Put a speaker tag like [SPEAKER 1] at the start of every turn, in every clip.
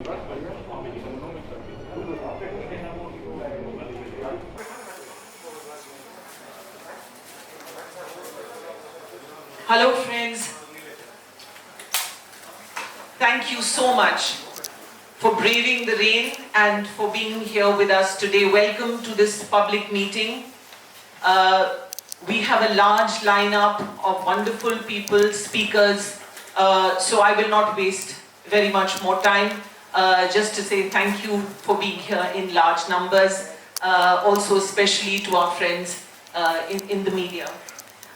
[SPEAKER 1] Hello friends, thank you so much for braving the rain and for being here with us today. Welcome to this public meeting. We have a large lineup of wonderful people, speakers, so I will not waste very much more time. Just to say thank you for being here in large numbers, also especially to our friends in the media.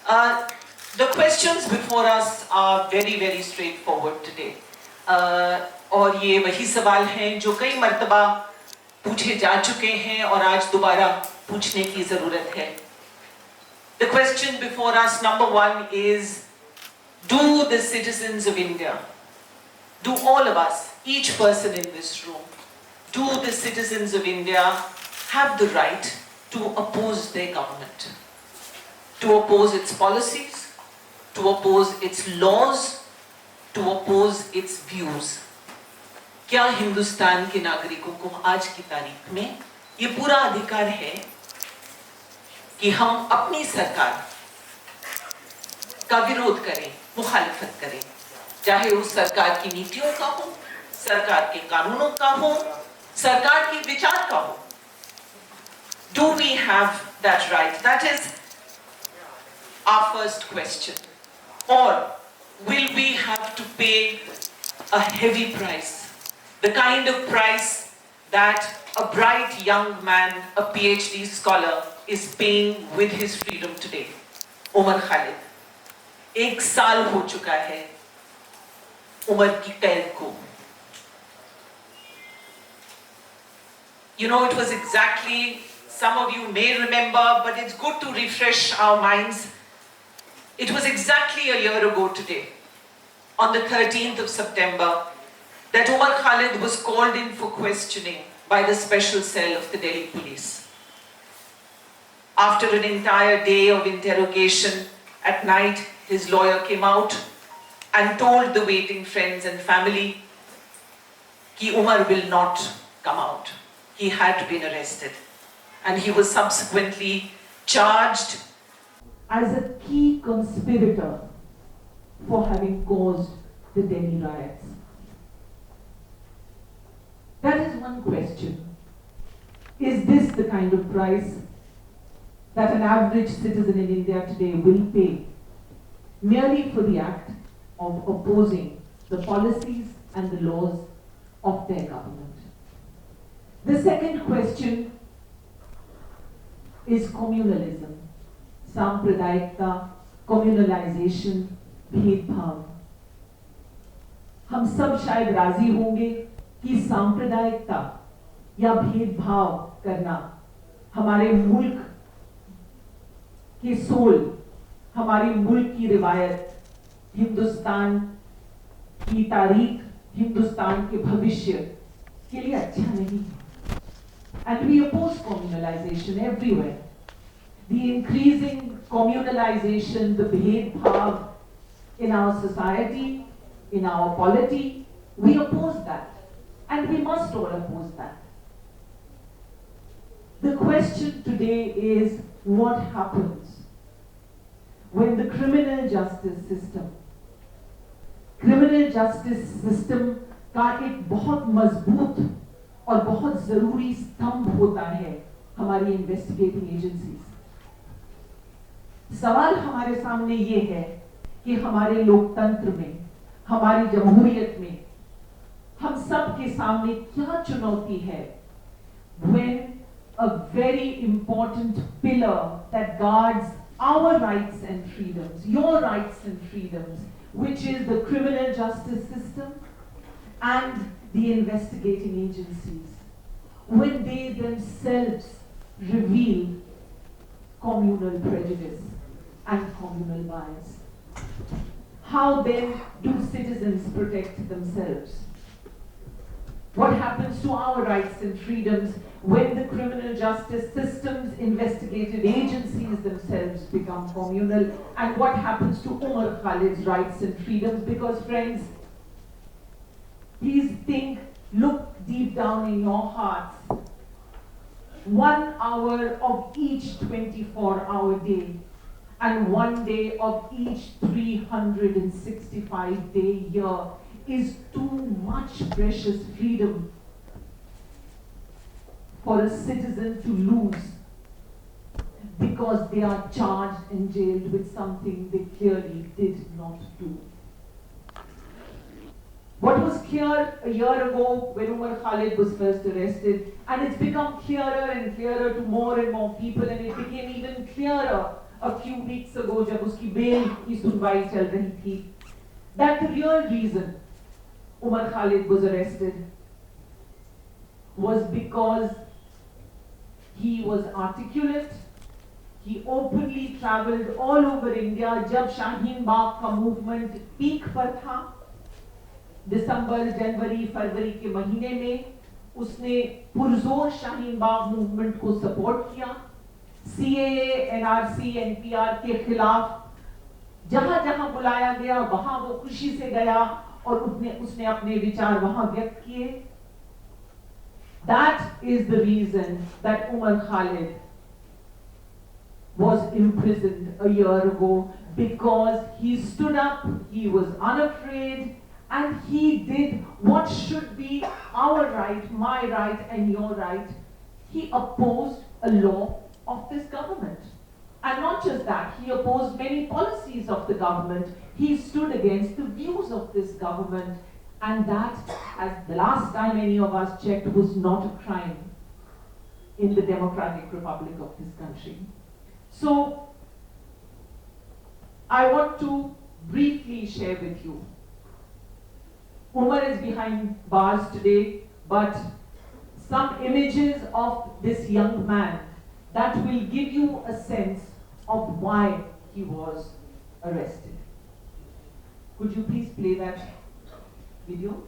[SPEAKER 1] The questions before us are very, very straightforward today. और ये वही सवाल हैं जो कई मर्तबा पूछे जा चुके हैं और आज दोबारा पूछने की ज़रूरत है. The question before us, number one, is: do the citizens of India, do all of us, each person in this room, do the citizens of India have the right to oppose their government, to oppose its policies, to oppose its laws, to oppose its views? क्या हिंदुस्तान के नागरिकों को आज की तारीख में ये पूरा अधिकार है कि हम अपनी सरकार का विरोध करें, मुखालिफत करें, चाहे उस सरकार की नीतियों का हो, सरकार के कानूनों का हो, सरकार के विचार का हो? Do we have that right? That is our first question. Or will we have to pay a heavy price? The kind of price that a bright young man, a PhD scholar, is paying with his freedom today. Umar Khalid. 1 साल हो चुका है उमर की कैद को. You know, it was exactly, some of you may remember, but it's good to refresh our minds. It was exactly a year ago today, on the 13th of September, that Umar Khalid was called in for questioning by the special cell of the Delhi police. After an entire day of interrogation, at night his lawyer came out and told the waiting friends and family that Umar will not come out. He had been arrested, and he was subsequently charged as a key conspirator for having caused the Delhi riots. That is one question. Is this the kind of price that an average citizen in India today will pay merely for the act of opposing the policies and the laws of their government? The second question is communalism. सांप्रदायिकता, communalisation, भेदभाव. हम सब शायद राजी होंगे कि सांप्रदायिकता या भेदभाव करना हमारे मुल्क की सोल, हमारे मुल्क की रिवायत, हिंदुस्तान की तारीख, हिंदुस्तान के भविष्य के लिए अच्छा नहीं है. And we oppose communalization everywhere. The increasing communalization, the bhed-bhav in our society, in our polity, we oppose that. And we must all oppose that. The question today is, what happens when the criminal justice system का एक बहुत मजबूत और बहुत जरूरी स्तंभ होता है हमारी investigating agencies. सवाल हमारे सामने ये है कि हमारे लोकतंत्र में, हमारी जमहूरियत में, हम सब के सामने क्या चुनौती है when a very important pillar that guards our rights and freedoms, your rights and freedoms, which is the criminal justice system and the investigating agencies, when they themselves reveal communal prejudice and communal bias. How then do citizens protect themselves? What happens to our rights and freedoms when the criminal justice systems, investigative agencies themselves become communal? And what happens to Umar Khalid's rights and freedoms? Because friends, please think look deep down in your hearts. 1 hour of each 24-hour day and 1 day of each 365-day year is too much precious freedom for a citizen to lose because they are charged and jailed with something they clearly did not do. What was clear a year ago when Umar Khalid was first arrested, and it's become clearer and clearer to more and more people, and it became even clearer a few weeks ago जब उसकी bail की सुनवाई चल रही थी, that the real reason Umar Khalid was arrested was because he was articulate. He openly traveled all over India. जब शाहीन बाग का movement peak पर था, दिसंबर, जनवरी, फरवरी के महीने में उसने पुरजोर शाहीन बाग मूवमेंट को सपोर्ट किया. CAA, NRC, NPR के खिलाफ जहां जहां बुलाया गया वहां वो खुशी से गया और उसने अपने विचार वहां व्यक्त किए. That is the reason that Umar Khalid was imprisoned a year ago, because he stood up, he was unafraid, and he did what should be our right, my right, and your right. He opposed a law of this government. And not just that, he opposed many policies of the government. He stood against the views of this government. And that, as the last time any of us checked, was not a crime in the Democratic Republic of this country. So, I want to briefly share with you. Umar is behind bars today, but some images of this young man that will give you a sense of why he was arrested. Could you please play that video?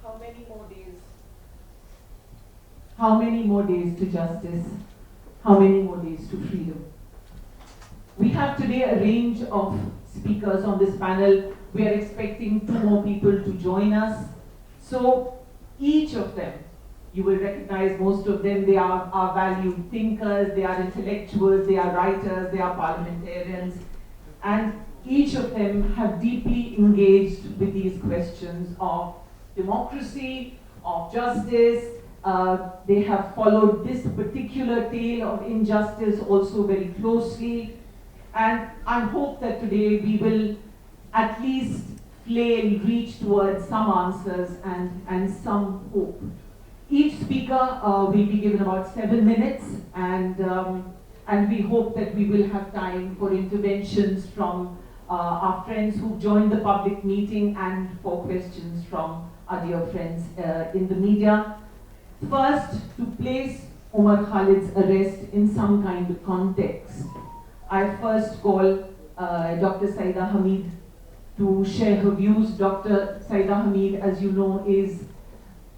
[SPEAKER 1] How many more days? How many more days to justice? How many more days to freedom? We have today a range of speakers on this panel. We are expecting 2 more people to join us. So each of them, you will recognize most of them, they are valued thinkers, they are intellectuals, they are writers, they are parliamentarians. And each of them have deeply engaged with these questions of democracy, of justice. They have followed this particular tale of injustice also very closely. And I hope that today we will at least reach towards some answers and some hope. Each speaker will be given about 7 minutes, and we hope that we will have time for interventions from our friends who joined the public meeting and for questions from our dear friends in the media. First, to place Umar Khalid's arrest in some kind of context, I first call Dr. Saida Hamid to share her views. Dr. Saida Hamid, as you know, is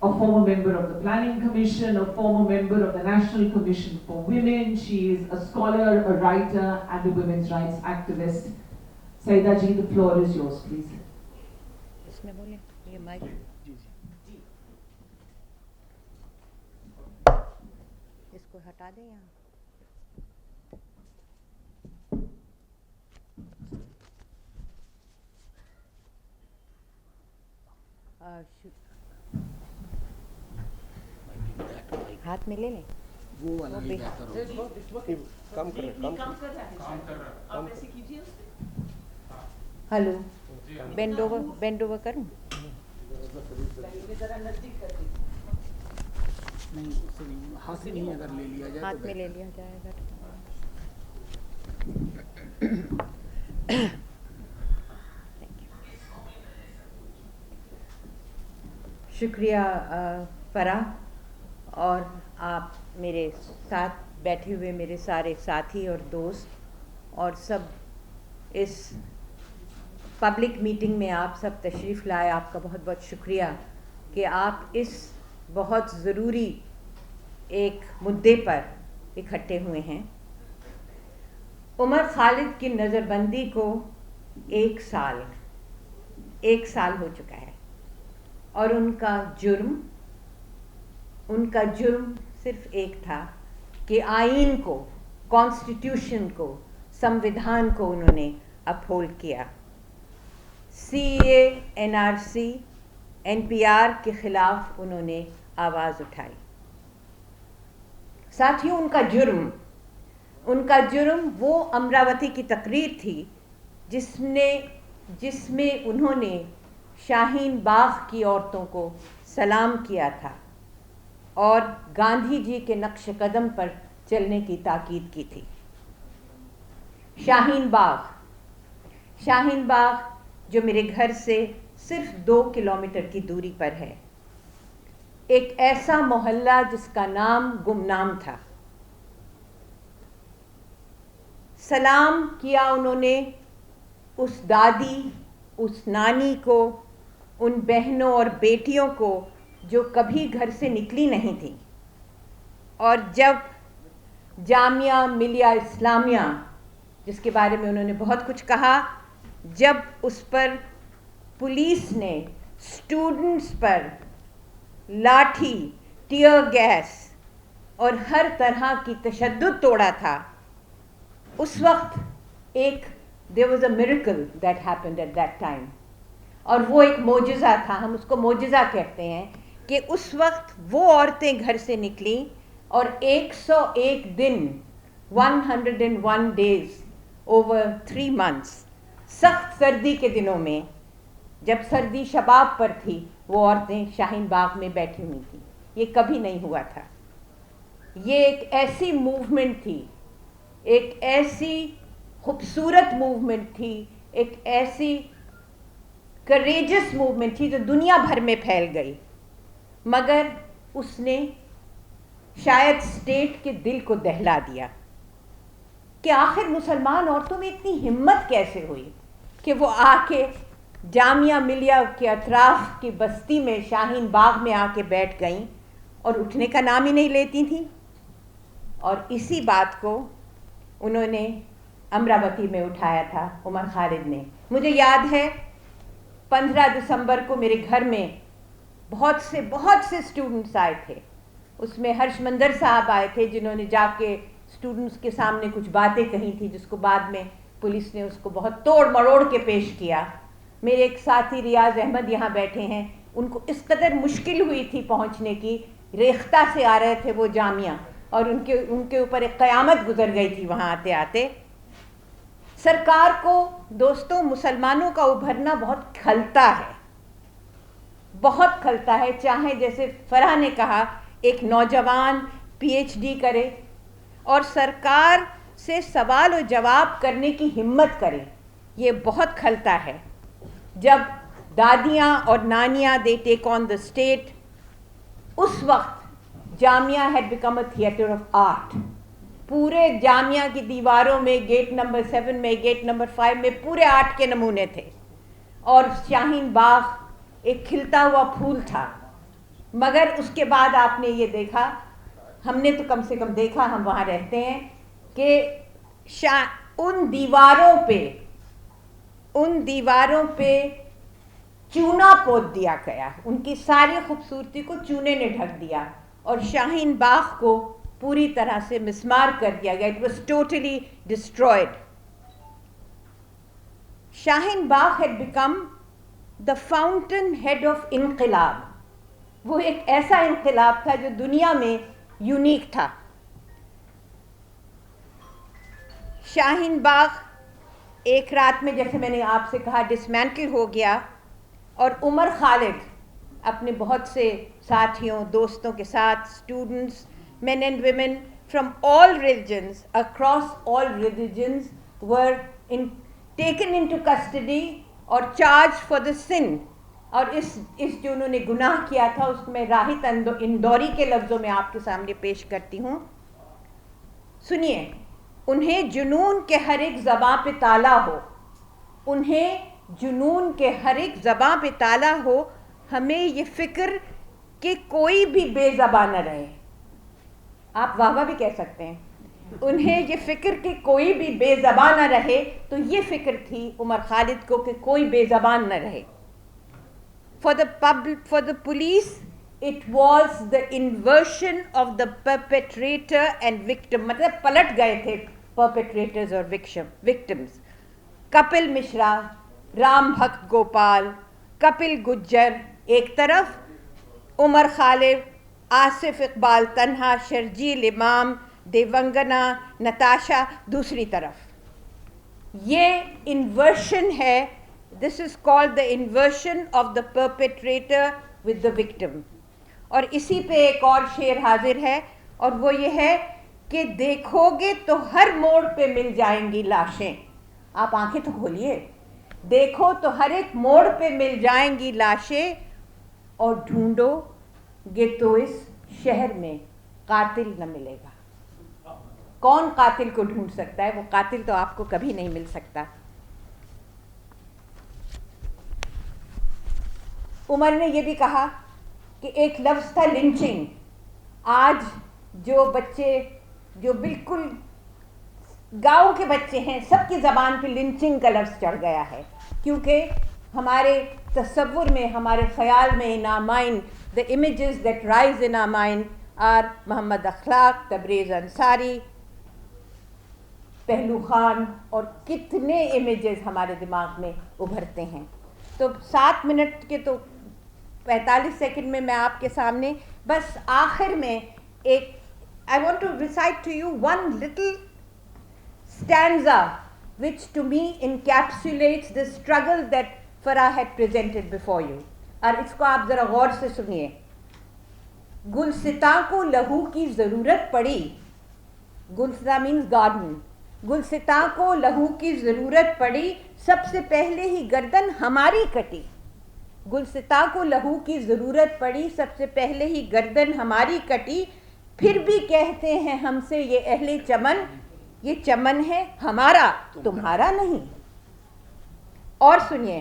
[SPEAKER 1] a former member of the Planning Commission, a former member of the National Commission for Women. She is a scholar, a writer, and a women's rights activist. Saida ji, the floor is yours, please.
[SPEAKER 2] इसको हटा दें यहाँ। हाथ में ले लें
[SPEAKER 3] वो वाला ले जाता रहो कम कर रहा
[SPEAKER 1] आप ऐसे कीजिए उससे।
[SPEAKER 2] हेलो बेंड ओवर करूं
[SPEAKER 1] जरा नजदीक कर दीजिए।
[SPEAKER 3] नहीं उससे नहीं हाथ से नहीं अगर ले लिया जाए
[SPEAKER 2] हाथ में ले लिया जाएगा। शुक्रिया फराह और आप मेरे साथ बैठे हुए मेरे सारे साथी और दोस्त और सब इस पब्लिक मीटिंग में आप सब तशरीफ़ लाए। आपका बहुत बहुत शुक्रिया कि आप इस बहुत ज़रूरी एक मुद्दे पर इकट्ठे हुए हैं। उमर खालिद की नज़रबंदी को एक साल हो चुका है और उनका जुर्म सिर्फ एक था कि आईन को, कॉन्स्टिट्यूशन को, संविधान को उन्होंने अपहोल्ड किया। CAA, NRC, NPR के ख़िलाफ़ उन्होंने आवाज़ उठाई। साथियों, उनका जुर्म वो अमरावती की तकरीर थी जिसमें उन्होंने शाहीन बाग की औरतों को सलाम किया था और गांधी जी के नक्श कदम पर चलने की ताकीद की थी। शाहीन बाग जो मेरे घर से सिर्फ 2 किलोमीटर की दूरी पर है, एक ऐसा मोहल्ला जिसका नाम गुमनाम था। सलाम किया उन्होंने उस दादी, उस नानी को, उन बहनों और बेटियों को जो कभी घर से निकली नहीं थी। और जब जामिया मिलिया इस्लामिया, जिसके बारे में उन्होंने बहुत कुछ कहा, जब उस पर पुलिस ने स्टूडेंट्स पर लाठी, टीयर गैस और हर तरह की तशद्दुद तोड़ा था, उस वक्त there was a miracle that happened at that time। और वो एक मोजिज़ा था, हम उसको मोजिज़ा कहते हैं कि उस वक्त वो औरतें घर से निकलीं और 101 दिन 101 days over 3 months सख्त सर्दी के दिनों में, जब सर्दी शबाब पर थी, वो औरतें शाहीन बाग में बैठी हुई थी। ये कभी नहीं हुआ था। ये एक ऐसी मूवमेंट थी, एक ऐसी खूबसूरत मूवमेंट थी, एक ऐसी करेजस मूवमेंट थी जो दुनिया भर में फैल गई, मगर उसने शायद स्टेट के दिल को दहला दिया कि आखिर मुसलमान औरतों में इतनी हिम्मत कैसे हुई कि वो आके जामिया मिलिया के अतराफ की बस्ती में, शाहीन बाग में आके बैठ गईं और उठने का नाम ही नहीं लेती थी। और इसी बात को उन्होंने अमरावती में उठाया था उमर खालिद ने। मुझे याद है 15 दिसंबर को मेरे घर में बहुत से स्टूडेंट्स आए थे। उसमें हर्षमंदर साहब आए थे जिन्होंने जाके स्टूडेंट्स के सामने कुछ बातें कही थी, जिसको बाद में पुलिस ने उसको बहुत तोड़ मरोड़ के पेश किया। मेरे एक साथी रियाज अहमद यहाँ बैठे हैं, उनको इस कदर मुश्किल हुई थी पहुँचने की, रेख्ता से आ रहे थे वो जामिया, और उनके ऊपर एक क़यामत गुजर गई थी वहाँ आते आते। सरकार को दोस्तों मुसलमानों का उभरना बहुत खलता है, बहुत खलता है। चाहे जैसे फराह ने कहा, एक नौजवान पीएचडी करे और सरकार से सवाल और जवाब करने की हिम्मत करे, ये बहुत खलता है। जब दादियाँ और नानियाँ they take on the state, उस वक्त Jamia had become a theatre of art. पूरे जामिया की दीवारों में, गेट नंबर 7 में, गेट नंबर 5 में पूरे आर्ट के नमूने थे, और शाहीन बाग एक खिलता हुआ फूल था। मगर उसके बाद आपने ये देखा, हमने तो कम से कम देखा, हम वहाँ रहते हैं, कि उन दीवारों पे चूना पोत दिया गया, उनकी सारी खूबसूरती को चूने ने ढक दिया, और शाहीन बाग को पूरी तरह से मिसमार कर दिया गया। It was totally destroyed. Shaheen Bagh had become the fountain head of इनकलाब। वो एक ऐसा इनकलाब था जो दुनिया में यूनिक था। शाहीन बाग एक रात में, जैसे मैंने आपसे कहा, डिसमेंटल हो गया, और उमर खालिद अपने बहुत से साथियों, दोस्तों के साथ, students, men and women from all religions, across all religions, were taken into custody और charged for the sin। और इस जो उन्होंने गुनाह किया था, उसको मैं राहित इंदौरी के लफ्ज़ों में आपके सामने पेश करती हूँ। सुनिए, उन्हें जुनून के हर एक ज़बां पे ताला हो, उन्हें जुनून के हर एक ज़बां पे ताला हो। हमें ये फ़िक्र कि कोई भी बेज़बां न रहे, आप वाह वाह भी कह सकते हैं। उन्हें ये फ़िक्र कि कोई भी बेज़बान न रहे, तो ये फ़िक्र थी उमर खालिद को कि कोई बेज़बान न रहे। For the police it was the inversion of the perpetrator and victim, मतलब पलट गए थे परपेट्रेटर्स और विक्टिम्स। कपिल मिश्रा, राम भक्त गोपाल, कपिल गुज्जर एक तरफ, उमर खालिद, आसिफ इकबाल तन्हा, शर्जील इमाम, देवंगना, नताशा दूसरी तरफ। ये इन्वर्शन है, this is called the inversion of the perpetrator with the victim. और इसी पे एक और शेर हाजिर है, और वो ये है कि देखोगे तो हर मोड़ पे मिल जाएंगी लाशें। आप आंखें तो खोलिए, देखो तो हर एक मोड़ पे मिल जाएंगी लाशें, और ढूंढोगे तो इस शहर में कातिल न मिलेगा। कौन कातिल को ढूंढ सकता है? वो कातिल तो आपको कभी नहीं मिल सकता। उमर ने ये भी कहा कि एक लफ्ज़ था लिंचिंग। आज जो बच्चे, जो बिल्कुल गांव के बच्चे हैं, सबकी ज़बान पे लिंचिंग का लफ्ज़ चढ़ गया है, क्योंकि हमारे तसव्वुर में, हमारे ख़याल में, in our mind, the images that rise in our mind are Mohammad Akhlaq, Tabrez Ansari, पहलू खान, और कितने इमेजेस हमारे दिमाग में उभरते हैं। तो 7 मिनट के तो 45 सेकंड में मैं आपके सामने बस आखिर में एक, I want to recite to you one little stanza which to me encapsulates the struggle that Farah had presented before you। और इसको आप ज़रा गौर से सुनिए। गुलसिता को लहू की ज़रूरत पड़ी, गुलसिता मीन्स गार्डन, गुलसिता को लहू की ज़रूरत पड़ी, सबसे पहले ही गर्दन हमारी कटी। गुलसिता को लहू की ज़रूरत पड़ी, सबसे पहले ही गर्दन हमारी कटी, फिर भी कहते हैं हमसे ये अहले चमन, ये चमन है हमारा, तुम्हारा नहीं। और सुनिए,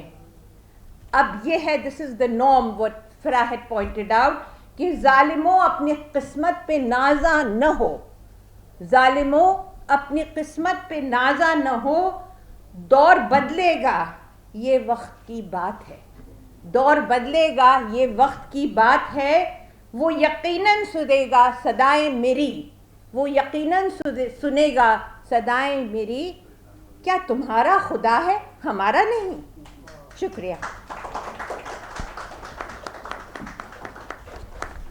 [SPEAKER 2] अब ये है, this is the norm what Farah had pointed out, कि जालिमों अपनी किस्मत पे नाजा न हो, जालिमों अपनी किस्मत पे नाजा न हो, दौर बदलेगा ये वक्त की बात है, दौर बदलेगा ये वक्त की बात है, वो यकीनन सुनेगा सदाएं मेरी, वो यकीनन सुनेगा सदाएं मेरी, क्या तुम्हारा खुदा है, हमारा नहीं? शुक्रिया।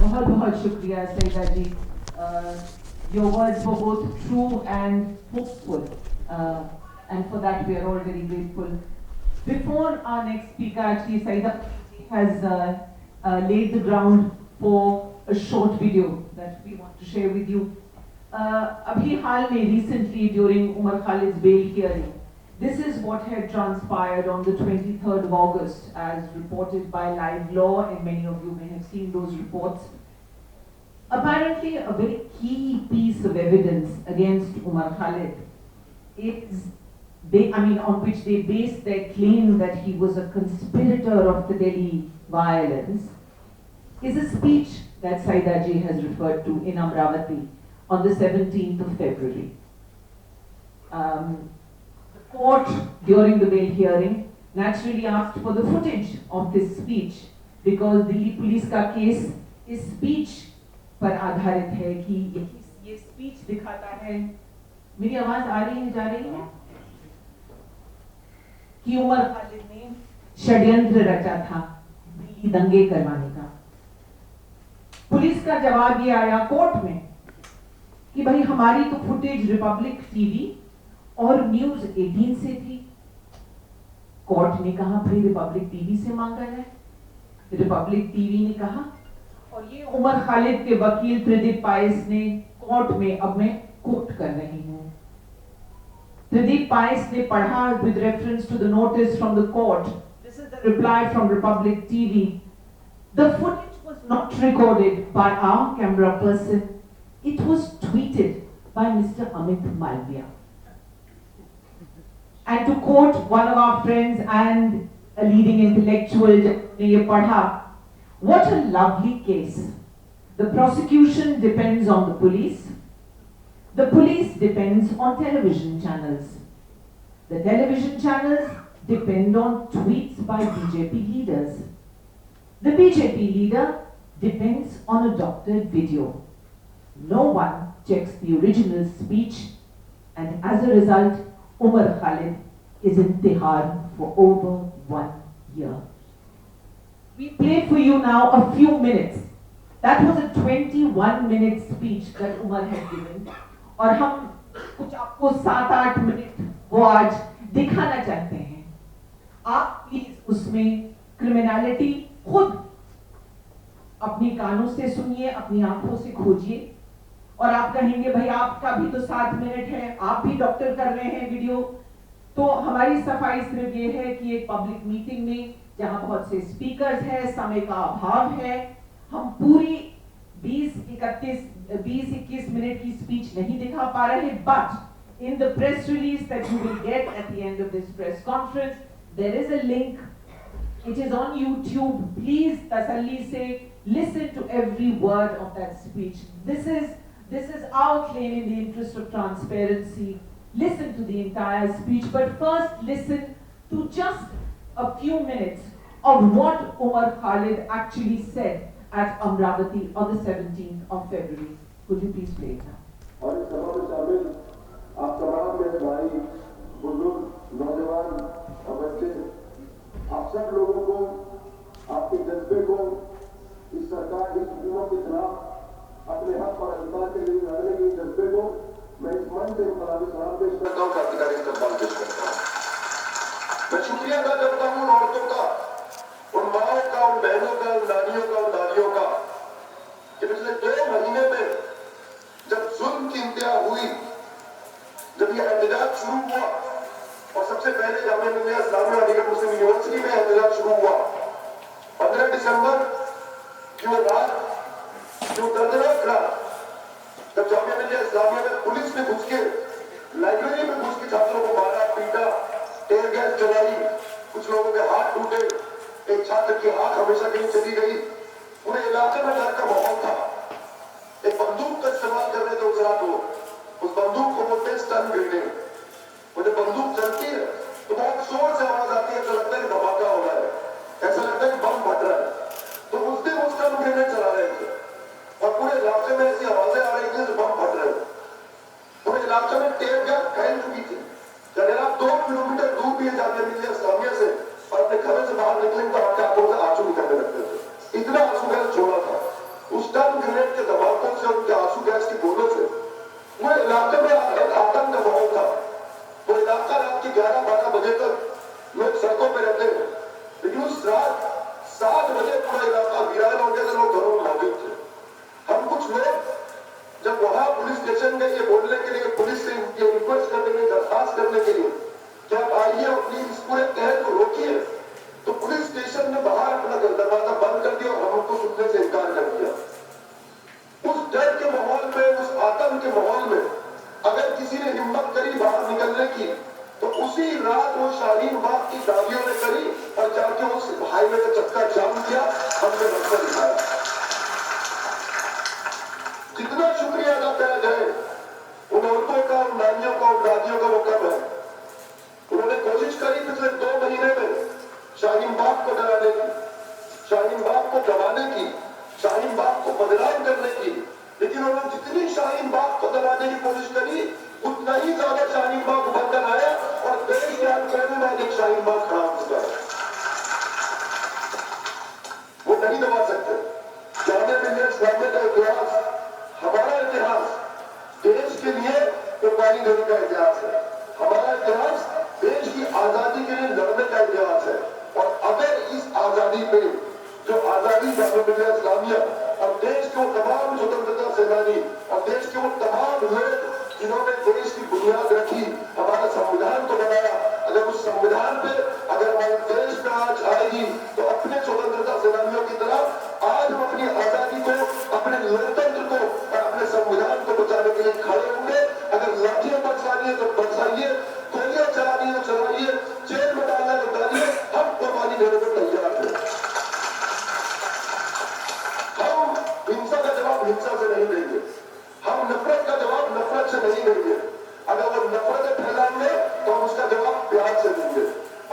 [SPEAKER 1] बहुत बहुत शुक्रिया सईदा जी। Your words were both true and hopeful, and for that we are all very grateful. Before our next speaker, actually, Saida has laid the ground for a short video that we want to share with you. Abhi haal mein, recently during Umar Khalid's bail hearing, this is what had transpired on the 23rd of August, as reported by Live Law, and many of you may have seen those reports. Apparently, a very key piece of evidence against Umar Khalid is, on which they base their claim that he was a conspirator of the Delhi violence, is a speech that Saida ji has referred to in Amravati on the 17th of February. The court, during the bail hearing, naturally asked for the footage of this speech because Delhi police का case is speech पर आधारित है कि ये speech दिखाता है। मेरी आवाज आ रही है, जा रही है? कि उमर खालिद ने षड्यंत्र रचा था दिल्ली दंगे करवाने का। पुलिस का जवाब ये आया कोर्ट में कि भाई हमारी तो फुटेज रिपब्लिक टीवी और न्यूज 18 से थी। कोर्ट ने कहा भाई रिपब्लिक टीवी से मांगा जाए। रिपब्लिक टीवी ने कहा, और ये उमर खालिद के वकील प्रदीप पायस ने कोर्ट में, अब मैं कोट कर रही हूं, प्रदीप पायस ने पढ़ा with reference to the notice from the court. This is the reply from Republic TV. The footage was not recorded by our camera person. It was tweeted by Mr. Amit Malviya. And to quote one of our friends and a leading intellectual, ने ये पढ़ा, what a lovely case. The prosecution depends on the police. The police depends on television channels. The television channels depend on tweets by BJP leaders. The BJP leader depends on a doctored video. No one checks the original speech, and as a result, Umar Khalid is in Tihar for over 1 year. We play for you now a few minutes. That was a 21-minute speech that Umar had given. और हम कुछ आपको 7-8 minute वो आज दिखाना चाहते हैं। आप प्लीज उसमें क्रिमिनलिटी खुद अपनी कानों से सुनिए, अपनी आंखों से खोजिए, और आप कहेंगे भाई आपका भी तो 7 मिनट है, आप भी डॉक्टर कर रहे हैं वीडियो। तो हमारी सफाई सिर्फ ये है कि एक पब्लिक मीटिंग में जहां बहुत से स्पीकर्स हैं, समय का अभाव है, हम पूरी 20-21 मिनट की स्पीच नहीं दिखा पा रहे, but in the press release that you will get at the end of this press conference, there is a link. It is on YouTube. Please, tasalli se listen to every word of that speech. This is our claim in the interest of transparency. Listen to the entire speech, but first listen to just a few minutes of what Umar Khalid actually said at Amravati on the 17th of February. Could you please play it now?
[SPEAKER 4] और इस सभा में शामिल आप तमाम मेरे भाई, बुजुर्ग, नौजवान और बच्चे, आप सब लोगों को, आपके जज्बे को, इस सरकार, इस हुकूमत के खिलाफ अपने हक और अधिकार के लिए लड़ने के जज्बे को मैं इस मंच से इनकलाबी सलाम पेश करता हूँ, क्रांतिकारी इस्तकबाल पेश करता हूँ। मैं शुक्रिया अदा करता हूँ उन औरतों का, उन माओं का, उन बहनों का, उन नानियों का, उन दादियों का, कि पिछले 2 महीने में जब जुल्म की इंतहा हुई, जब ये एहतजाज शुरू हुआ, और सबसे पहले जामिया मिल्लिया इस्लामिया अलीगढ़ मुस्लिम यूनिवर्सिटी में एहतजाज शुरू हुआ 15 दिसंबर की वो रात, जो दर्दनाक रात, जब जामिया मिल्लिया इस्लामिया में पुलिस ने घुस के लाइब्रेरी में घुस के छात्रों को मारा, पीटा, टेयर गैस चलाई, कुछ लोगों के हाथ टूटे, एक छात्र की आंख हमेशा के लिए चली गई, पूरे इलाके में डर का माहौल था। एक बंदूक का इस्तेमाल कर रहे थे उस रात वो, उस बंदूक को बोलते हैं स्टन ग्रेनेड। वो जब बंदूक चलती है तो बहुत जोर से आवाज आती है, ऐसा लगता है कि धमाका हो रहा है, ऐसा लगता है कि बम फट रहा है। तो उस दिन वो स्टन ग्रेनेड चला रहे थे और पूरे इलाके में ऐसी आवाजें आ रही थी जैसे बम फट रहे थे। पूरे इलाके में टेयर गैस फैल चुकी थी। अगर आप 2 बाहर निकलेंगे तो आपके आंखों से आंसू निकलने लगते थे, इतना आंसू गैस छोड़ा था। उस टाइम ग्रेनेड के धमाकों से, उनके आंसू गैस की गोलों से वो इलाके में आतंक का माहौल था। वो इलाका रात के 11-12 बजे तक लोग सड़कों पर रहते हैं, लेकिन उस रात 7 बजे पूरा इलाका वीरान हो गया था, लोग घरों में मौजूद थे। हम कुछ लोग जब वहां पुलिस स्टेशन गए ये बोलने के लिए, पुलिस से ये रिक्वेस्ट करने के लिए, दरखास्त करने के लिए कि आप आइए अपनी इस पूरे कहर को रोकिए, तो पुलिस स्टेशन ने बाहर अपना दरवाजा बंद कर दिया और हम उनको सुनने से इनकार कर दिया। उस डर के माहौल में, उस आतंक के माहौल में अगर किसी ने हिम्मत करी बाहर निकलने की, तो उसी रात वो शाहीन बाग की गाड़ियों ने करी और जाके उस हाईवे का चक्का जाम किया, हमने रास्ता दिखाया। जितना शुक्रिया अदा किया जाए उन औरतों का, उन नानियों का, उन दादियों का, वो कम है। उन्होंने कोशिश करी पिछले 2 महीने में शाहीन बाग को डराने की, शाहीन बाग को दबाने की, शाहीन बाग को बदनाम करने की, लेकिन उन्होंने जितनी शाहीन बाग को दबाने की कोशिश करी उतना ही ज्यादा शाहीन बाग उभर कर आया और देश के अंदर में एक शाहीन बाग खड़ा हो चुका है। वो नहीं दबा सकते। जाने मिलियन सामने का इतिहास, हमारा इतिहास देश के लिए कुर्बानी देने का इतिहास है। हमारा इतिहास देश की आजादी के लिए लड़ने का इतिहास है। और अगर इस आजादी पे जो आजादी जामिया इस्लामिया और देश के वो तमाम स्वतंत्रता सेनानी और देश के वो तमाम लोग जिन्होंने देश की बुनियाद रखी, हमारा संविधान को बनाया, अगर उस संविधान पे अगर हमारे देश में आज आएगी तो अपने स्वतंत्रता सेनानियों की तरह आज हम अपनी आजादी को, अपने लोकतंत्र को और अपने संविधान को बचाने के लिए खड़े होंगे। अगर लाठियां बरसानी है तो बरसाइए, गोलियां चलानी है तो चलाइए, जेल में डालना है तो डालिए, हम कुर्बानी देने को तैयार हैं। हम हिंसा का जवाब हिंसा से नहीं देंगे, हम नफरत का जवाब नफरत से नहीं देंगे। अगर वो नफरतें फैलाएंगे तो हम उसका जवाब प्यार से देंगे।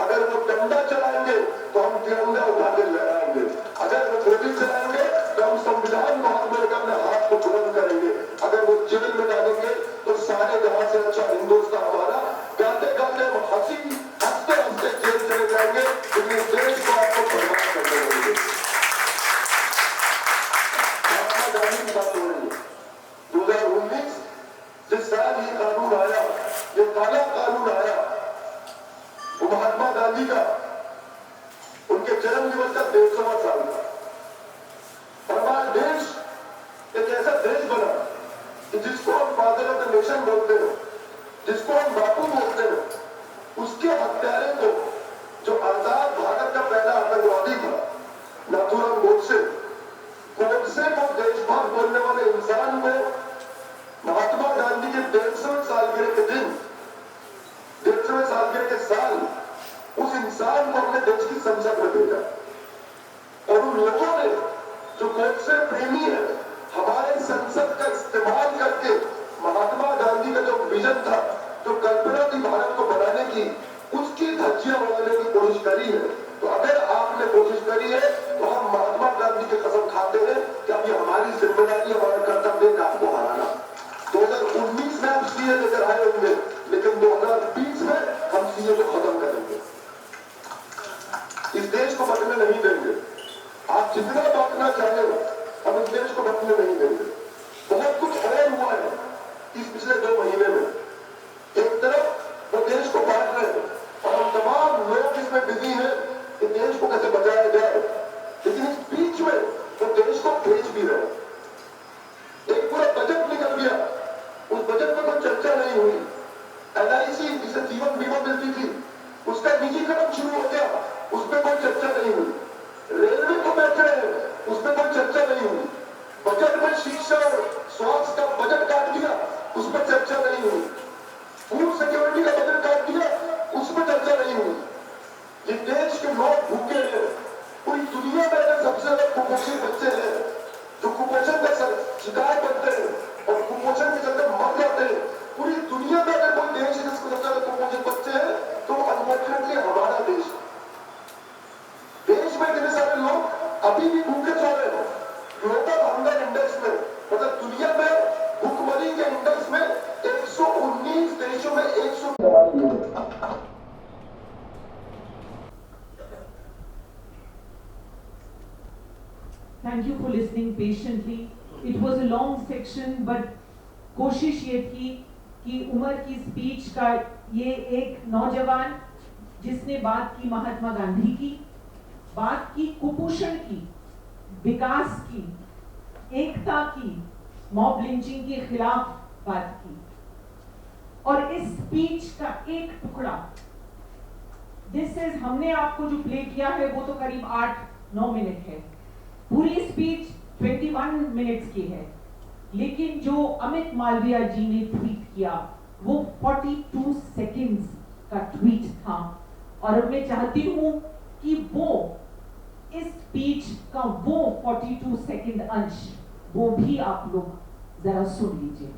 [SPEAKER 4] अगर वो डंडा चलाएंगे तो हम तिरंगा उठाकर लहराएंगे। अगर वो गोली चलाएंगे तो हम संविधान को हाथ में लेकर अपने हाथ को बुलंद करेंगे। अगर वो जेल में डालेंगे तो सारे जहां से अच्छा हिंदुस्तान हमारा, गाते गाते हम हंसते हंसते जेल चले जाएंगे, लेकिन इस देश को आपको बर्बाद करने देंगे। महात्मा गांधी की बात हो रही है। 2019 जिस साल ये कानून आया, ये काला कानून आया, वो महात्मा गांधी का, उनके जन्म दिवस का 150वां साल था। और हमारा देश एक ऐसा देश बना कि जिसको हम फादर ऑफ द नेशन बोलते हैं, जिसको हम बापू बोलते हैं, उसके हत्यारे को, जो आजाद भारत का पहला आतंकवादी था नाथूराम गोडसे को देशभक्त बोलने वाले इंसान को महात्मा गांधी के 150वें सालगिरह के दिन, 150वें सालगिरह के साल उस इंसान को अपने देश की संसद में भेजा। और उन लोगों ने जो गोडसे प्रेमी है, हमारे संसद का इस्तेमाल करके महात्मा गांधी का जो विजन था, जो कल्पना थी भारत को बनाने की, उसकी धज्जियां उड़ाने की कोशिश करी है। तो अगर आपने कोशिश करी है तो हम महात्मा गांधी की कसम खाते हैं कि अब ये हमारी जिम्मेदारी, हमारा कर्तव्य है आपको हराना। 2019 में आप सीए लेकर आए होंगे, लेकिन 2020 में हम सीए को खत्म करेंगे। इस देश को बचने नहीं देंगे। आप जितना बांटना चाहे हम इस देश को बचने नहीं देंगे। बहुत कुछ और हुआ है इस पिछले 2 महीने में। एक तरफ वो देश को बांट रहे हैं और हम तमाम लोग इसमें बिजी हैं कि देश को कैसे बचाया जाए, लेकिन इस बीच में वो देश को बेच भी रहे हैं। एक पूरा बजट निकल गया, उस बजट में कोई चर्चा नहीं हुई। एलआईसी जिसे जीवन बीमा मिलती थी, उसका निजीकरण शुरू हो गया, उसमें कोई चर्चा नहीं हुई। रेलवे को बैठ रहे हैं, उसमें कोई चर्चा नहीं हुई। बजट में शिक्षा और स्वास्थ्य का बजट काट दिया, उसमें चर्चा नहीं हुई। फूड सिक्योरिटी का बजट काट दिया, उसमें चर्चा नहीं हुई। ये देश के लोग भूखे हैं। पूरी दुनिया में अगर सबसे ज्यादा कुपोषित बच्चे हैं, जो कुपोषण का शिकार बनते हैं और कुपोषण के चलते मर जाते हैं, पूरी दुनिया में अगर कोई देश है जिसको सबसे ज्यादा कुपोषित बच्चे हैं तो अनफॉर्चुनेटली हमारा देश है। देश में इतने सारे लोग अभी भी भूखे सो रहे हैं। ग्लोबल हंगर इंडेक्स में, मतलब दुनिया में भूखमरी के इंडेक्स में 119 देशों में 100
[SPEAKER 1] Thank you for listening patiently. It was a long section, but कोशिश ये थी कि उमर की स्पीच का ये एक नौजवान जिसने बात की महात्मा गांधी की, बात की कुपोषण की, विकास की, एकता की, मॉब लिंचिंग के खिलाफ बात की, और इस स्पीच का एक टुकड़ा, दिस इज, हमने आपको जो प्ले किया है वो तो करीब 8-9 मिनट है, पूरी स्पीच 21 मिनट्स की है, लेकिन जो अमित मालविया जी ने ट्वीट किया वो 42 सेकंड्स का ट्वीट था, और अब मैं चाहती हूं कि वो इस स्पीच का वो 42 सेकंड अंश वो भी आप लोग जरा सुन लीजिए।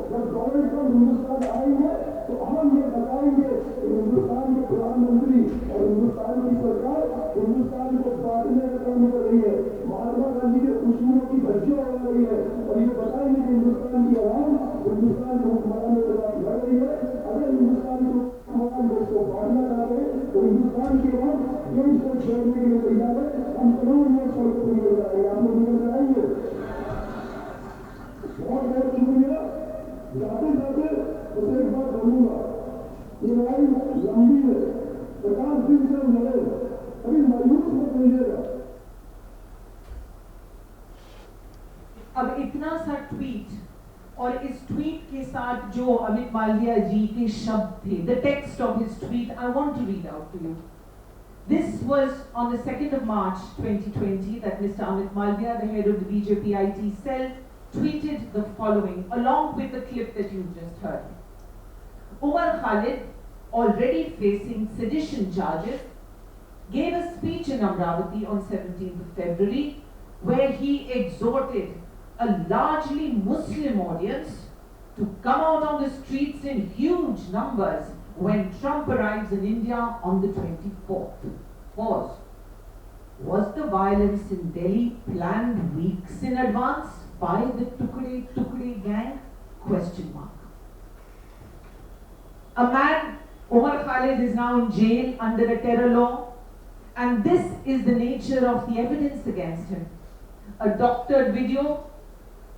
[SPEAKER 4] जब गवर्नमेंट का हिंदुस्तान आएंगे तो हम ये बताएंगे कि हिंदुस्तान के प्रधानमंत्री और हिंदुस्तान की सरकार हिंदुस्तान को बांटने का काम कर रही है, महात्मा गांधी के दुश्मनों की धज्जियां उड़ा रही है, और ये बताएंगे कि हिंदुस्तान की आवाम हिंदुस्तान को हुक्मरान के साथ लड़ रही है। अगर हिंदुस्तान को हुक्मरान देश को बांटना चाहते हैं तो हिंदुस्तान की आवाम देश को छोड़ने के लिए तैयार है। हम तमाम लोग सड़कों पर निकल जाएंगे, आप लोग निकल जाएंगे। बहुत बहुत शुक्रिया। जाते जाते उसे एक बात बोलूंगा, ये लड़ाई लंबी है, 50 दिन से लड़े, कभी मायूस मत होइएगा।
[SPEAKER 1] अब इतना सा ट्वीट और इस ट्वीट के साथ जो अमित मालविया जी के शब्द थे, the text of his tweet, I want to read out to you. This was on the 2nd of March 2020 that Mr. Amit Malviya, the head of the BJP IT cell, tweeted the following, along with the clip that you just heard. Umar Khalid, already facing sedition charges, gave a speech in Amravati on 17th of February where he exhorted a largely Muslim audience to come out on the streets in huge numbers when Trump arrives in India on the 24th. Pause. Was the violence in Delhi planned weeks in advance by the Tukde gang? Question mark. A man, Umar Khalid, is now in jail under a terror law, and this is the nature of the evidence against him. A doctored video,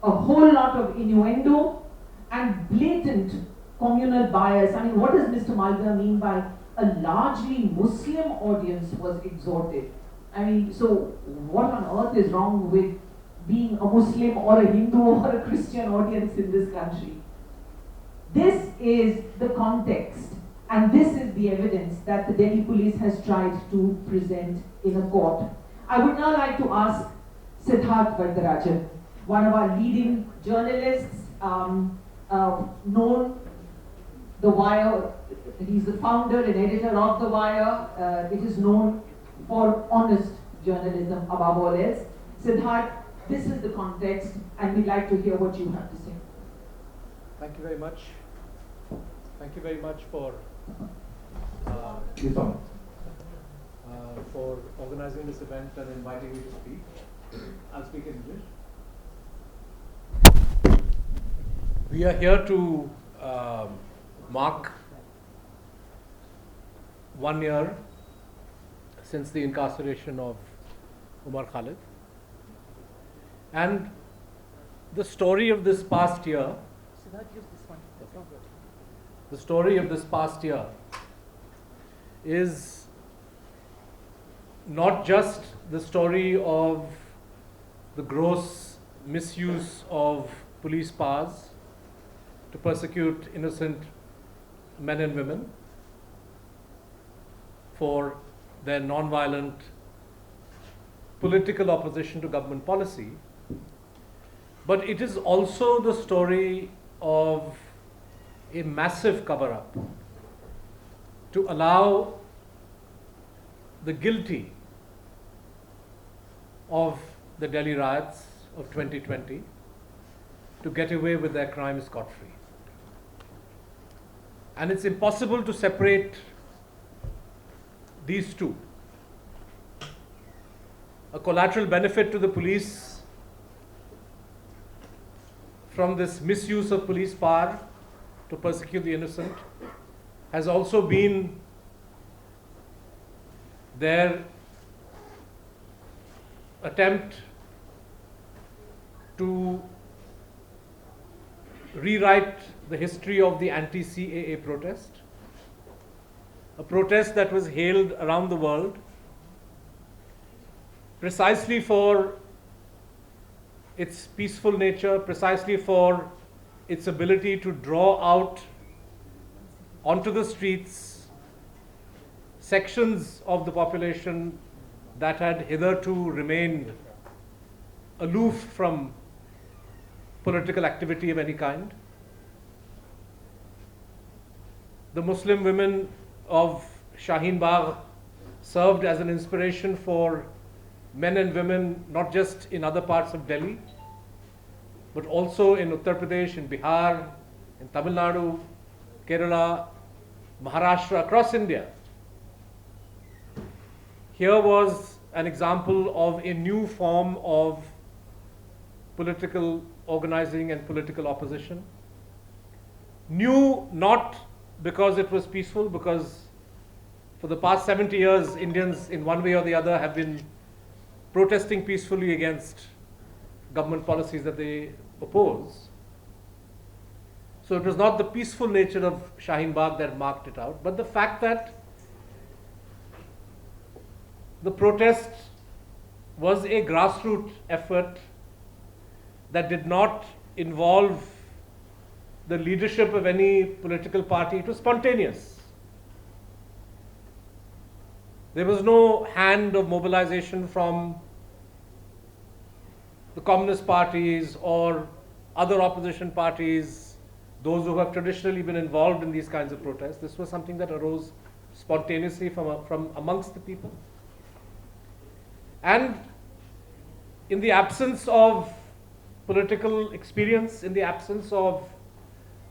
[SPEAKER 1] a whole lot of innuendo, and blatant communal bias. I mean, what does Mr. Malviya mean by a largely Muslim audience was exhorted? I mean, so what on earth is wrong with being a Muslim or a Hindu or a Christian audience in this country? This is the context, and this is the evidence that the Delhi police has tried to present in a court. I would now like to ask Siddharth Varadarajan, one of our leading journalists, known The Wire. He's the founder and editor of The Wire. It is known for honest journalism above all else. Siddharth, this is the context, and we'd like to hear what you have to say.
[SPEAKER 3] Thank you very much. Thank you very much for organizing this event and inviting me to speak. I'll speak in English. We are here to mark 1 year since the incarceration of Umar Khalid. And the story of this past year, the story of this past year is not just the story of the gross misuse of police powers to persecute innocent men and women for their non-violent political opposition to government policy, but it is also the story of a massive cover-up to allow the guilty of the Delhi riots of 2020 to get away with their crimes scot-free. And it's impossible to separate these two. A collateral benefit to the police from this misuse of police power to persecute the innocent has also been their attempt to rewrite the history of the anti-CAA protest, a protest that was hailed around the world precisely for its peaceful nature, precisely for its ability to draw out onto the streets sections of the population that had hitherto remained aloof from political activity of any kind. The Muslim women of Shaheen Bagh served as an inspiration for men and women, not just in other parts of Delhi, but also in Uttar Pradesh, in Bihar, in Tamil Nadu, Kerala, Maharashtra, across India. Here was an example of a new form of political organizing and political opposition. New not because it was peaceful, because for the past 70 years, Indians in one way or the other have been protesting peacefully against government policies that they oppose. So it was not the peaceful nature of Shaheen Bagh that marked it out, but the fact that the protest was a grassroots effort that did not involve the leadership of any political party. It was spontaneous. There was no hand of mobilization from the communist parties or other opposition parties, those who have traditionally been involved in these kinds of protests. This was something that arose spontaneously from amongst the people. And in the absence of political experience, in the absence of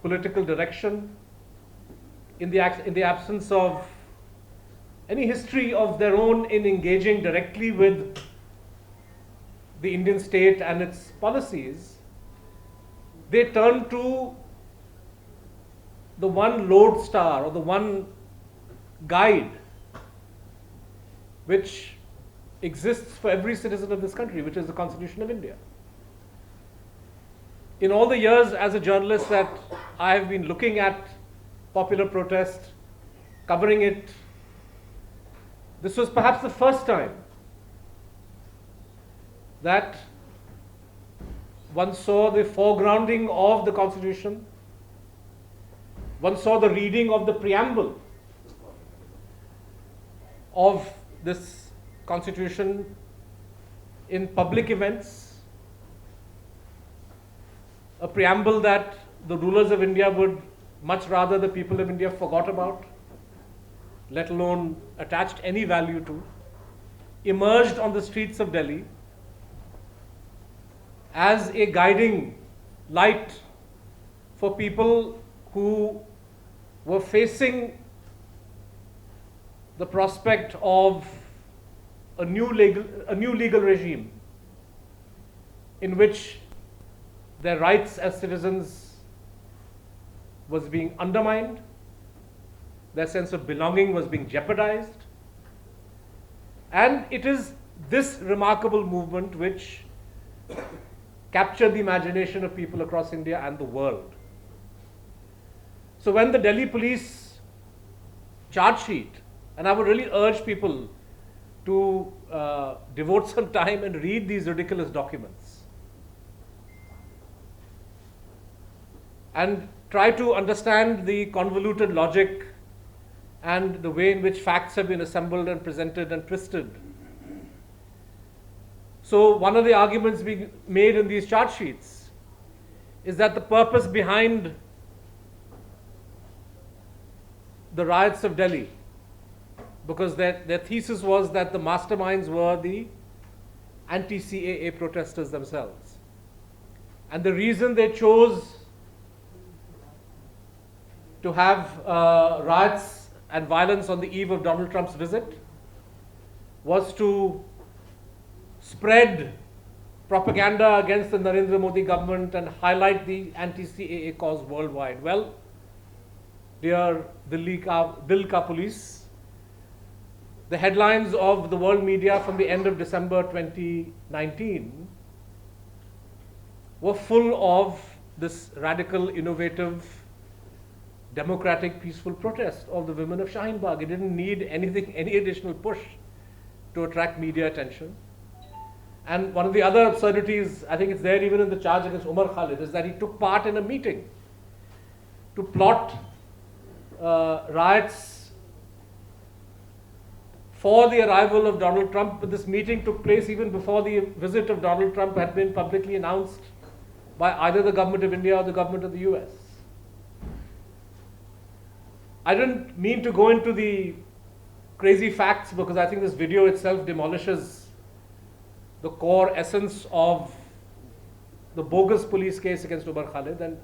[SPEAKER 3] political direction, in the absence of any history of their own in engaging directly with the Indian state and its policies, they turn to the one lodestar or the one guide which exists for every citizen of this country, which is the Constitution of India. In all the years as a journalist that I have been looking at popular protest, covering it, this was perhaps the first time that one saw the foregrounding of the Constitution, one saw the reading of the preamble of this Constitution in public events, a preamble that the rulers of India would much rather the people of India forgot about, let alone attached any value to, emerged on the streets of Delhi as a guiding light for people who were facing the prospect of a new legal regime in which their rights as citizens was being undermined, their sense of belonging was being jeopardized. And it is this remarkable movement which captured the imagination of people across India and the world. So when the Delhi police charge sheet, and I would really urge people to devote some time and read these ridiculous documents and try to understand the convoluted logic and the way in which facts have been assembled and presented and twisted. So one of the arguments being made in these charge sheets is that the purpose behind the riots of Delhi, because their thesis was that the masterminds were the anti-CAA protesters themselves. And the reason they chose to have riots and violence on the eve of Donald Trump's visit was to spread propaganda against the Narendra Modi government and highlight the anti-CAA cause worldwide. Well, dear Dil Ka Police, the headlines of the world media from the end of December 2019 were full of this radical, innovative, democratic, peaceful protest of the women of Shaheen Bagh. It didn't need any additional push to attract media attention. And one of the other absurdities, I think it's there even in the charge against Umar Khalid, is that he took part in a meeting to plot riots for the arrival of Donald Trump. But this meeting took place even before the visit of Donald Trump had been publicly announced by either the government of India or the government of the US. I didn't mean to go into the crazy facts because I think this video itself demolishes the core essence of the bogus police case against Umar Khalid. And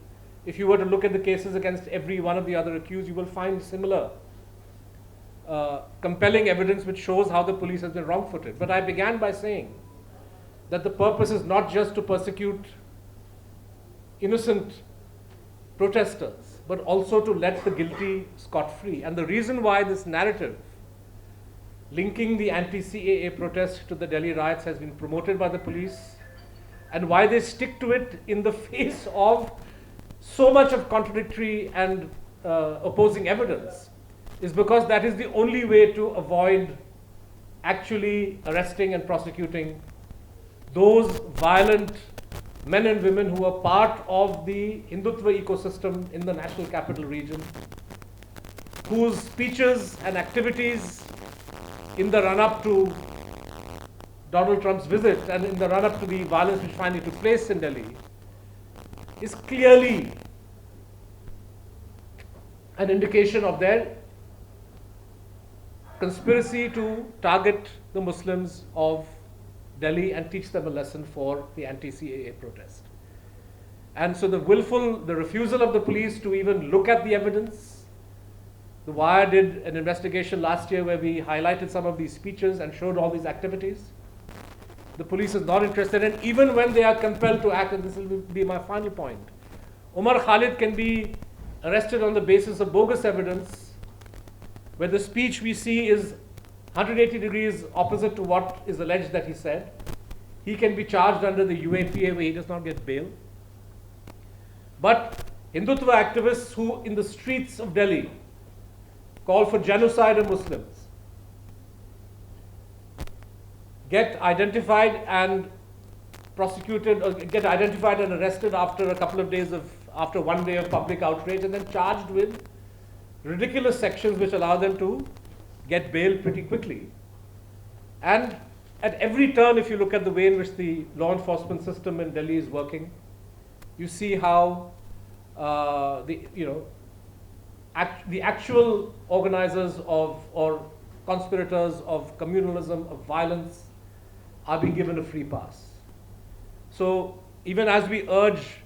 [SPEAKER 3] if you were to look at the cases against every one of the other accused, you will find similar compelling evidence which shows how the police has been wrong-footed. But I began by saying that the purpose is not just to persecute innocent protesters, but also to let the guilty scot-free. And the reason why this narrative linking the anti-CAA protest to the Delhi riots has been promoted by the police, and why they stick to it in the face of so much of contradictory and opposing evidence, is because that is the only way to avoid actually arresting and prosecuting those violent men and women who are part of the Hindutva ecosystem in the national capital region, whose speeches and activities in the run-up to Donald Trump's visit and in the run-up to the violence which finally took place in Delhi is clearly an indication of their conspiracy to target the Muslims of Delhi and teach them a lesson for the anti-CAA protest. And so the refusal of the police to even look at the evidence. The Wire did an investigation last year where we highlighted some of these speeches and showed all these activities. The police is not interested, and even when they are compelled to act, and this will be my final point, Umar Khalid can be arrested on the basis of bogus evidence, where the speech we see is 180 degrees opposite to what is alleged that he said. He can be charged under the UAPA where he does not get bail. But Hindutva activists who in the streets of Delhi call for genocide of Muslims get identified and prosecuted, or get identified and arrested after after 1 day of public outrage, and then charged with ridiculous sections which allow them to get bail pretty quickly. And at every turn, if you look at the way in which the law enforcement system in Delhi is working, you see how the actual organizers or conspirators of communalism, of violence, are being given a free pass. So even as we urge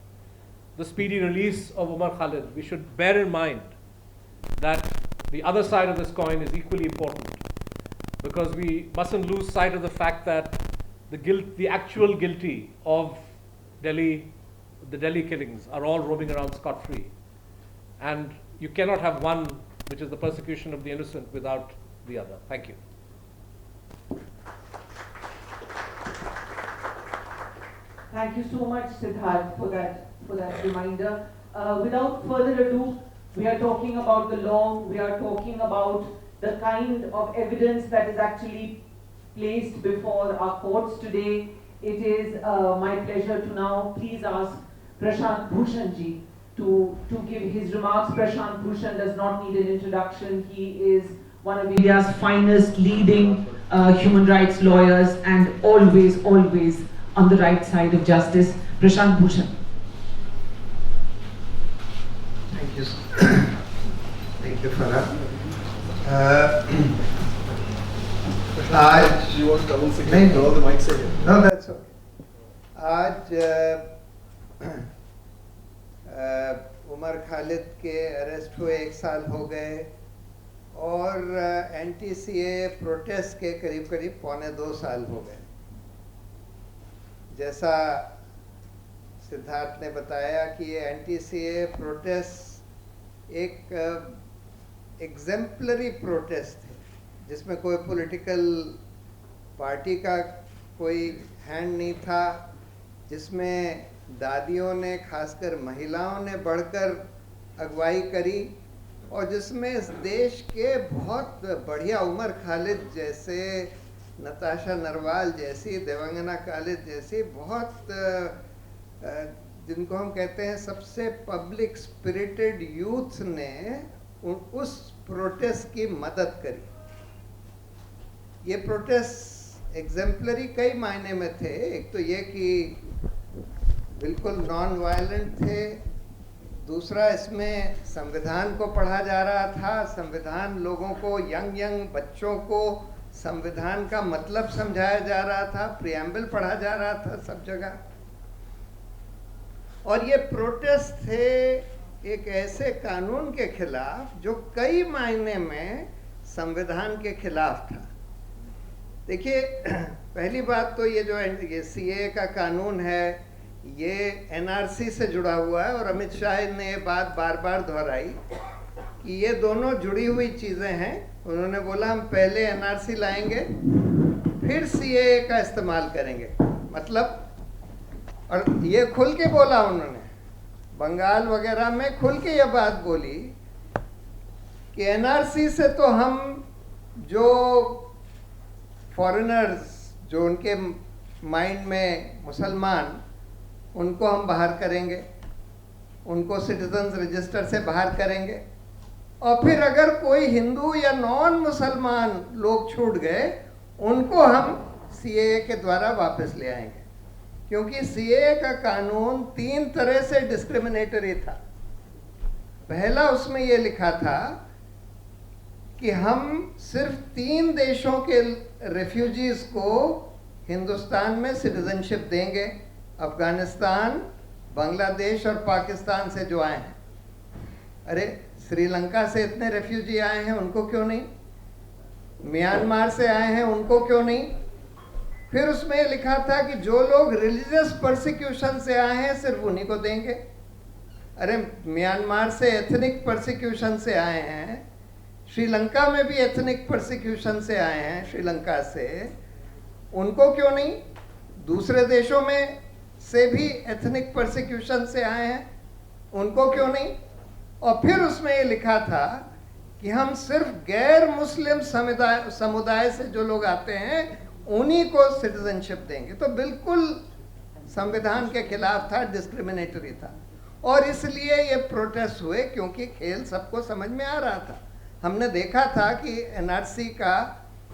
[SPEAKER 3] the speedy release of Umar Khalid, we should bear in mind that the other side of this coin is equally important, because we mustn't lose sight of the fact that the actual guilty of the Delhi killings are all roaming around scot-free. And you cannot have one, which is the persecution of the innocent, without the other. Thank you.
[SPEAKER 1] Thank you so much, Siddharth, for that reminder. Without further ado, we are talking about the law, we are talking about the kind of evidence that is actually placed before our courts today. It is my pleasure to now please ask Prashant Bhushan ji to give his remarks. Prashant Bhushan does not need an introduction. He is one of India's finest leading human rights lawyers and always on the right side of justice. Prashant Bhushan.
[SPEAKER 5] Thank you. Thank you, Farah.
[SPEAKER 6] You want to double second? All the mics are here.
[SPEAKER 5] No, that's okay. आज उमर खालिद के arrest हुए 1 साल हो गए और anti-CAA protest के करीब 1.25 साल हो गए। जैसा सिद्धार्थ ने बताया कि ये एंटी-सीएए प्रोटेस्ट एक एग्जेम्पलरी प्रोटेस्ट थे, जिसमें कोई पॉलिटिकल पार्टी का कोई हैंड नहीं था, जिसमें दादियों ने, खासकर महिलाओं ने बढ़कर अगुवाई करी, और जिसमें इस देश के बहुत बढ़िया उमर खालिद जैसे, नताशा नरवाल जैसी, देवांगना खालिद जैसी बहुत जिनको हम कहते हैं सबसे पब्लिक स्पिरिटेड यूथ ने उस प्रोटेस्ट की मदद करी। ये प्रोटेस्ट एग्जेम्पलरी कई मायने में थे। एक तो ये कि बिल्कुल नॉन वायलेंट थे, दूसरा इसमें संविधान को पढ़ा जा रहा था, संविधान लोगों को, यंग बच्चों को संविधान का मतलब समझाया जा रहा था, प्रियम्बल पढ़ा जा रहा था सब जगह। और ये प्रोटेस्ट थे एक ऐसे कानून के खिलाफ जो कई मायने में संविधान के खिलाफ था। देखिए, पहली बात तो ये सीए का कानून है, ये एनआरसी से जुड़ा हुआ है, और अमित शाह ने ये बात बार बार दोहराई कि ये दोनों जुड़ी हुई चीज़ें हैं। उन्होंने बोला हम पहले एनआरसी लाएंगे, फिर सीए का इस्तेमाल करेंगे, मतलब, और ये खुल के बोला उन्होंने, बंगाल वगैरह में खुल के ये बात बोली कि एनआरसी से तो हम जो फॉरेनर्स, जो उनके माइंड में मुसलमान, उनको हम बाहर करेंगे, उनको सिटीजन्स रजिस्टर से बाहर करेंगे, और फिर अगर कोई हिंदू या नॉन मुसलमान लोग छूट गए, उनको हम सीएए के द्वारा वापस ले आएंगे। क्योंकि सीएए का कानून 3 तरह से डिस्क्रिमिनेटरी था। पहला, उसमें ये लिखा था कि हम सिर्फ 3 देशों के रेफ्यूजीज को हिंदुस्तान में सिटीजनशिप देंगे, अफगानिस्तान, बांग्लादेश और पाकिस्तान से जो आए हैं। अरे, श्रीलंका से इतने रेफ्यूजी आए हैं, उनको क्यों नहीं? म्यांमार से आए हैं, उनको क्यों नहीं? फिर उसमें लिखा था कि जो लोग रिलीजियस परसिक्यूशन से आए हैं, सिर्फ उन्हीं को देंगे। अरे, म्यांमार से एथनिक परसिक्यूशन से आए हैं, श्रीलंका में भी एथनिक परसिक्यूशन से आए हैं, श्रीलंका से, उनको क्यों नहीं? दूसरे देशों में से भी एथनिक परसिक्यूशन से आए हैं, उनको क्यों नहीं? और फिर उसमें ये लिखा था कि हम सिर्फ गैर मुस्लिम समुदाय से जो लोग आते हैं, उन्हीं को सिटीजनशिप देंगे। तो बिल्कुल संविधान के खिलाफ था, डिस्क्रिमिनेटरी था। और इसलिए ये प्रोटेस्ट हुए, क्योंकि खेल सबको समझ में आ रहा था। हमने देखा था कि एनआरसी का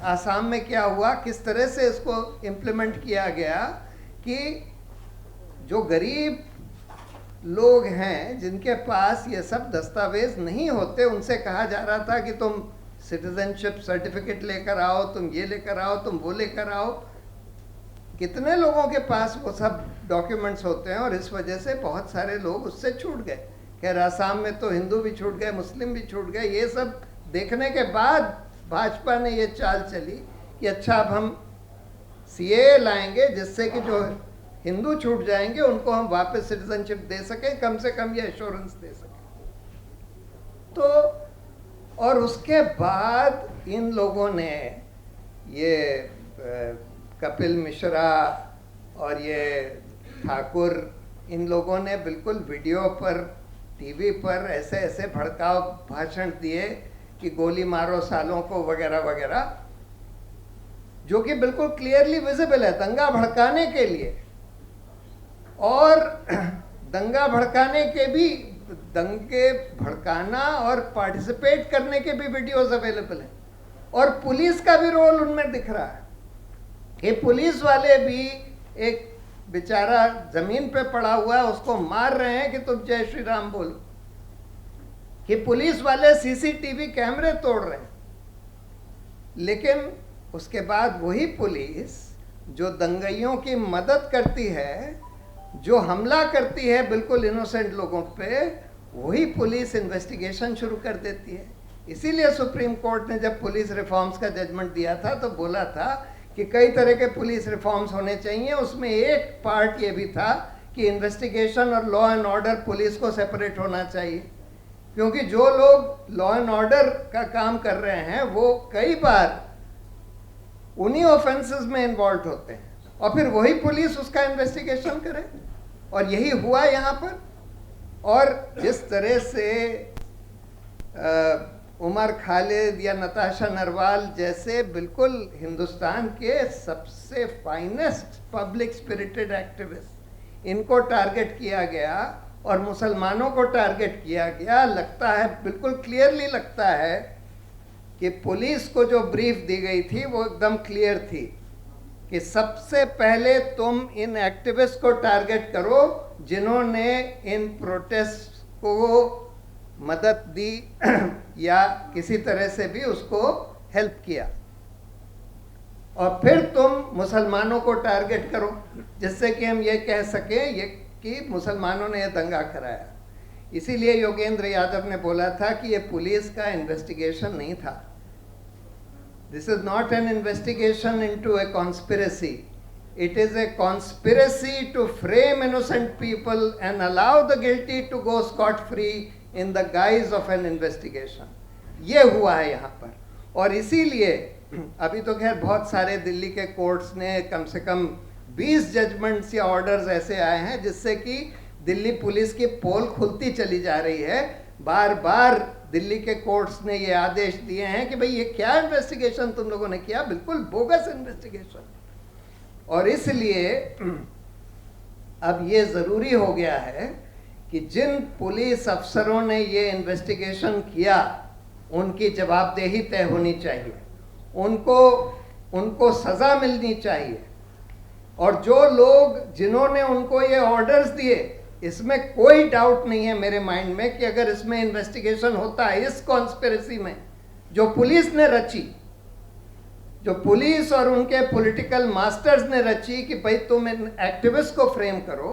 [SPEAKER 5] आसाम में क्या हुआ, किस तरह से इसको इम्प्लीमेंट किया गया, कि जो गरीब लोग हैं, जिनके पास ये सब दस्तावेज नहीं होते, उनसे कहा जा रहा था कि तुम सिटीजनशिप सर्टिफिकेट लेकर आओ, तुम ये लेकर आओ, तुम वो लेकर आओ। कितने लोगों के पास वो सब डॉक्यूमेंट्स होते हैं, और इस वजह से बहुत सारे लोग उससे छूट गए। खैर, आसाम में तो हिंदू भी छूट गए, मुस्लिम भी छूट गए। ये सब देखने के बाद भाजपा ने ये चाल चली कि अच्छा, अब हम सीए लाएंगे, जिससे कि जो हिंदू छूट जाएंगे उनको हम वापस सिटीजनशिप दे सकें, कम से कम ये एश्योरेंस दे सकें। तो और उसके बाद इन लोगों ने, ये कपिल मिश्रा और ये ठाकुर, इन लोगों ने बिल्कुल वीडियो पर, टीवी पर ऐसे ऐसे भड़काऊ भाषण दिए कि गोली मारो सालों को, वगैरह वगैरह, जो कि बिल्कुल क्लियरली विजिबल है, दंगा भड़काने के लिए। और दंगा भड़काने के भी, दंगे भड़काना और पार्टिसिपेट करने के भी वीडियोस अवेलेबल हैं। और पुलिस का भी रोल उनमें दिख रहा है कि पुलिस वाले भी, एक बेचारा जमीन पे पड़ा हुआ है, उसको मार रहे हैं कि तुम जय श्री राम बोलो, कि पुलिस वाले सीसीटीवी कैमरे तोड़ रहे हैं। लेकिन उसके बाद वही पुलिस जो दंगाइयों की मदद करती है, जो हमला करती है बिल्कुल इनोसेंट लोगों पे, वही पुलिस इन्वेस्टिगेशन शुरू कर देती है। इसीलिए सुप्रीम कोर्ट ने जब पुलिस रिफॉर्म्स का जजमेंट दिया था, तो बोला था कि कई तरह के पुलिस रिफॉर्म्स होने चाहिए। उसमें एक पार्ट ये भी था कि इन्वेस्टिगेशन और लॉ एंड ऑर्डर पुलिस को सेपरेट होना चाहिए। क्योंकि जो लोग लॉ एंड ऑर्डर का काम कर रहे हैं वो कई बार उन्हीं ऑफेंसेस में इन्वॉल्व होते हैं और फिर वही पुलिस उसका इन्वेस्टिगेशन करे, और यही हुआ यहाँ पर। और जिस तरह से उमर खालिद या नताशा नरवाल जैसे बिल्कुल हिंदुस्तान के सबसे फाइनेस्ट पब्लिक स्पिरिटेड एक्टिविस्ट, इनको टारगेट किया गया और मुसलमानों को टारगेट किया गया, लगता है बिल्कुल क्लियरली लगता है कि पुलिस को जो ब्रीफ दी गई थी वो एकदम क्लियर थी कि सबसे पहले तुम इन एक्टिविस्ट को टारगेट करो जिन्होंने इन प्रोटेस्ट को मदद दी या किसी तरह से भी उसको हेल्प किया, और फिर तुम मुसलमानों को टारगेट करो जिससे कि हम ये कह सकें ये कि मुसलमानों ने यह दंगा कराया। इसीलिए योगेंद्र यादव ने बोला था कि ये पुलिस का इन्वेस्टिगेशन नहीं था। This is not an investigation into a conspiracy. It is a conspiracy to frame innocent people and allow the guilty to go scot-free in the guise of an investigation. ये हुआ है यहाँ पर, और इसीलिए अभी तो खैर बहुत सारे दिल्ली के कोर्ट्स ने कम से कम 20 जजमेंट्स या ऑर्डर्स ऐसे आए हैं जिससे कि दिल्ली पुलिस की पोल खुलती चली जा रही है। बार बार दिल्ली के कोर्ट्स ने ये आदेश दिए हैं कि भाई ये क्या इन्वेस्टिगेशन तुम लोगों ने किया, बिल्कुल बोगस इन्वेस्टिगेशन। और इसलिए अब ये ज़रूरी हो गया है कि जिन पुलिस अफसरों ने ये इन्वेस्टिगेशन किया उनकी जवाबदेही तय होनी चाहिए, उनको सज़ा मिलनी चाहिए, और जो लोग जिन्होंने उनको ये ऑर्डर्स दिए, इसमें कोई डाउट नहीं है मेरे माइंड में कि अगर इसमें इन्वेस्टिगेशन होता है इस कॉन्स्पिरेसी में जो पुलिस ने रची, जो पुलिस और उनके पॉलिटिकल मास्टर्स ने रची कि भाई तुम इन एक्टिविस्ट को फ्रेम करो,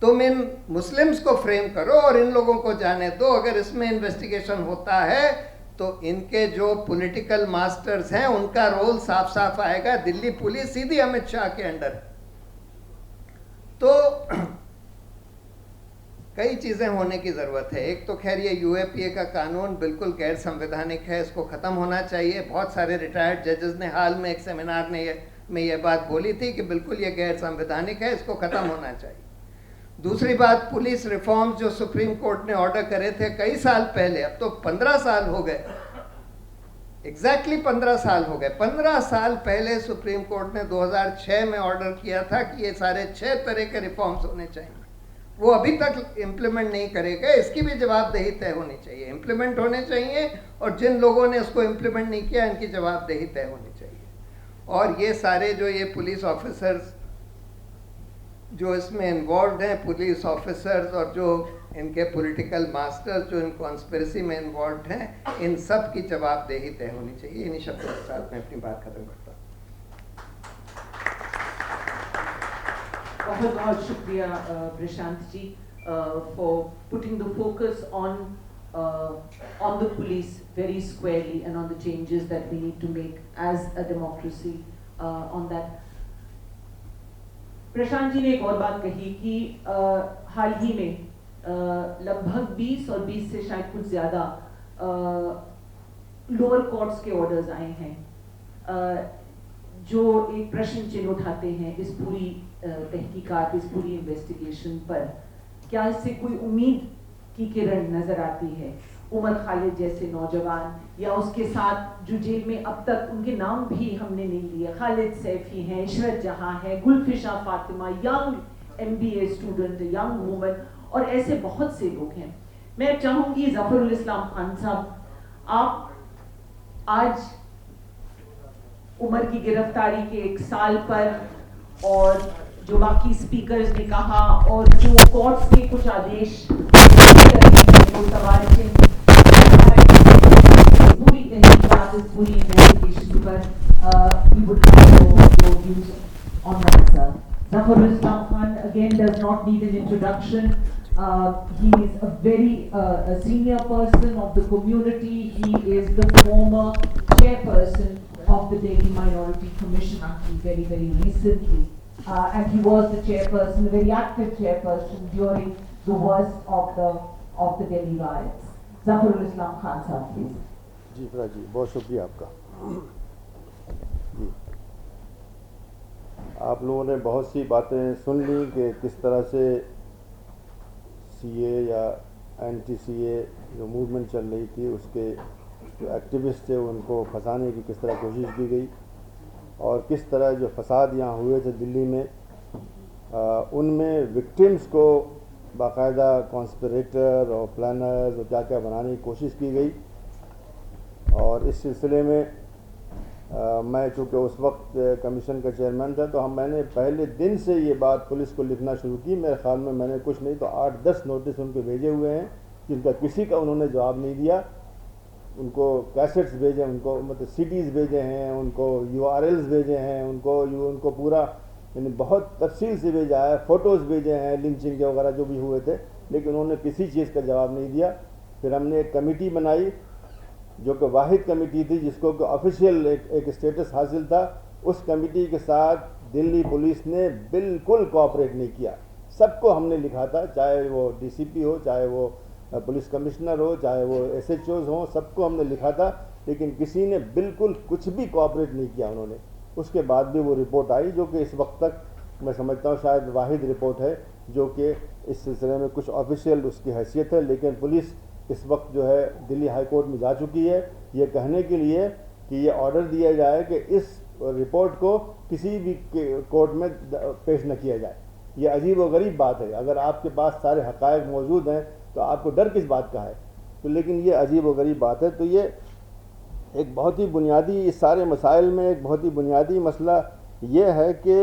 [SPEAKER 5] तुम इन मुस्लिम्स को फ्रेम करो और इन लोगों को जाने दो, अगर इसमें इन्वेस्टिगेशन होता है तो इनके जो पॉलिटिकल मास्टर्स हैं उनका रोल साफ साफ आएगा। दिल्ली पुलिस सीधी अमित शाह के अंडर है। तो कई चीज़ें होने की ज़रूरत है। एक तो खैर ये यूएपीए का कानून बिल्कुल गैर संवैधानिक है, इसको ख़त्म होना चाहिए। बहुत सारे रिटायर्ड जजेस ने हाल में एक सेमिनार में ये बात बोली थी कि बिल्कुल ये गैर संवैधानिक है, इसको ख़त्म होना चाहिए। दूसरी बात, पुलिस रिफॉर्म्स जो सुप्रीम कोर्ट ने ऑर्डर करे थे कई साल पहले, अब तो 15 साल हो गए, एग्जैक्टली 15 साल हो गए। 15 साल पहले सुप्रीम कोर्ट ने 2006 में ऑर्डर किया था कि ये सारे 6 तरह के रिफॉर्म्स होने चाहिए, वो अभी तक इम्प्लीमेंट नहीं करेगा। इसकी भी जवाबदेही तय होनी चाहिए, इम्प्लीमेंट होने चाहिए, और जिन लोगों ने उसको इम्प्लीमेंट नहीं किया इनकी जवाबदेही तय होनी चाहिए। और ये सारे जो ये पुलिस ऑफिसर्स जो इसमें इन्वॉल्व हैं, पुलिस ऑफिसर्स और जो इनके पॉलिटिकल मास्टर्स जो इन कॉन्स्पिरेसी में इन्वॉल्व हैं, इन सब की जवाबदेही तय होनी चाहिए। इन्हीं शब्दों के साथ मैं अपनी बात खत्म करता हूँ।
[SPEAKER 1] बहुत बहुत शुक्रिया Prashant ji for putting the focus on the police very squarely and on the changes that we need to make as a democracy on that. Prashant ji ने एक और बात कही कि हाल ही में लगभग 20 और 20 से शायद कुछ ज़्यादा लोअर कोर्ट्स के ऑर्डर्स आए हैं जो एक प्रश्न चिन्ह उठाते हैं इस पूरी तहकीकात, इस पूरी इन्वेस्टिगेशन पर। क्या इससे कोई उम्मीद की किरण नजर आती है? उमर खालिद जैसे नौजवान, या उसके साथ जो जेल में अब तक उनके नाम भी हमने नहीं लिए, खालिद सैफी हैं, इशरत जहां है, Gulfisha Fatima, young MBA student, young woman, और ऐसे बहुत से लोग हैं। मैं चाहूंगी जफरुल इस्लाम खान साहब, आप आज उमर की गिरफ्तारी के 1 साल पर, और जो बाकी स्पीकर्स ने कहा और जो कोर्ट्स के कुछ आदेश पूरी तहकीकात, इस पूरी इन्वेस्टिगेशन पर we would like your views on that, sir. Zafar Islam Khan again does not need an introduction. He is a very senior person of the community. He is the former chairperson of the Delhi Minority Commission until very, very recently. And he was the chairperson, a very active chairperson during the worst of the Delhi riots. Zafrul Islam Khan साहब please.
[SPEAKER 7] जी फिरा जी, बहुत शुक्रिया आपका। जी, आप लोगों ने बहुत सी बातें सुन ली कि किस तरह से सीए या एंटी सीए जो मूवमेंट चल रही थी उसके जो एक्टिविस्ट थे उनको फंसाने की किस तरह कोशिश की गई, और किस तरह जो फसाद यहाँ हुए थे दिल्ली में उनमें विक्टिम्स को बाकायदा कॉन्स्पिरेटर और प्लानर्स और क्या क्या बनाने की कोशिश की गई। और इस सिलसिले में मैं चूँकि उस वक्त कमीशन का चेयरमैन था तो मैंने पहले दिन से ये बात पुलिस को लिखना शुरू की। मेरे ख्याल में मैंने कुछ नहीं तो 8-10 नोटिस उनको भेजे हुए हैं जिनका किसी का उन्होंने जवाब नहीं दिया। उनको कैसेट्स भेजे, उनको मतलब सीडीज़ भेजे हैं, उनको URLs भेजे हैं, उनको पूरा यानी बहुत तफसील से भेजा है, फ़ोटोज़ भेजे हैं लिंचिंग के वगैरह जो भी हुए थे, लेकिन उन्होंने किसी चीज़ का जवाब नहीं दिया। फिर हमने एक कमेटी बनाई जो कि वाहिद कमेटी थी जिसको कि ऑफिशियल एक स्टेटस हासिल था। उस कमेटी के साथ दिल्ली पुलिस ने बिल्कुल कोऑपरेट नहीं किया। सबको हमने लिखा था, चाहे वो DCP हो, चाहे वो पुलिस कमिश्नर हो, चाहे वो SHOs हों, सबको हमने लिखा था, लेकिन किसी ने बिल्कुल कुछ भी कोऑपरेट नहीं किया उन्होंने। उसके बाद भी वो रिपोर्ट आई जो कि इस वक्त तक मैं समझता हूँ शायद वाहिद रिपोर्ट है जो कि इस सिलसिले में कुछ ऑफिशियल उसकी हैसियत है। लेकिन पुलिस इस वक्त जो है दिल्ली हाई कोर्ट में जा चुकी है ये कहने के लिए कि ये ऑर्डर दिया जाए कि इस रिपोर्ट को किसी भी कोर्ट में पेश न किया जाए। ये अजीब व गरीब बात है। अगर आपके पास सारे हक़ाइक़ मौजूद हैं तो आपको डर किस बात का है? तो लेकिन ये अजीब व गरीब बात है। तो ये एक बहुत ही बुनियादी, इस सारे मसाइल में एक बहुत ही बुनियादी मसला ये है कि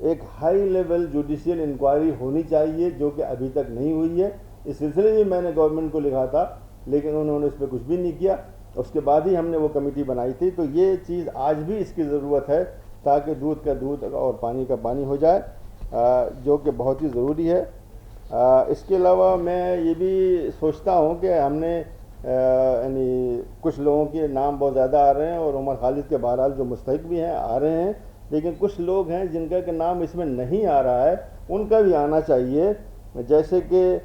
[SPEAKER 7] एक हाई लेवल जुडिशियल इंक्वायरी होनी चाहिए जो कि अभी तक नहीं हुई है। इस सिलसिले में मैंने गवर्नमेंट को लिखा था लेकिन उन्होंने इस पर कुछ भी नहीं किया। उसके बाद ही हमने वो कमेटी बनाई थी। तो ये चीज़ आज भी इसकी ज़रूरत है ताकि दूध का दूध और पानी का पानी हो जाए, जो कि बहुत ही ज़रूरी है। इसके अलावा मैं ये भी सोचता हूँ कि हमने यानी कुछ लोगों के नाम बहुत ज़्यादा आ रहे हैं और उमर खालिद के बहरहाल जो मुस्तहिक भी हैं आ रहे हैं, लेकिन कुछ लोग हैं जिनका के नाम इसमें नहीं आ रहा है, उनका भी आना चाहिए। जैसे कि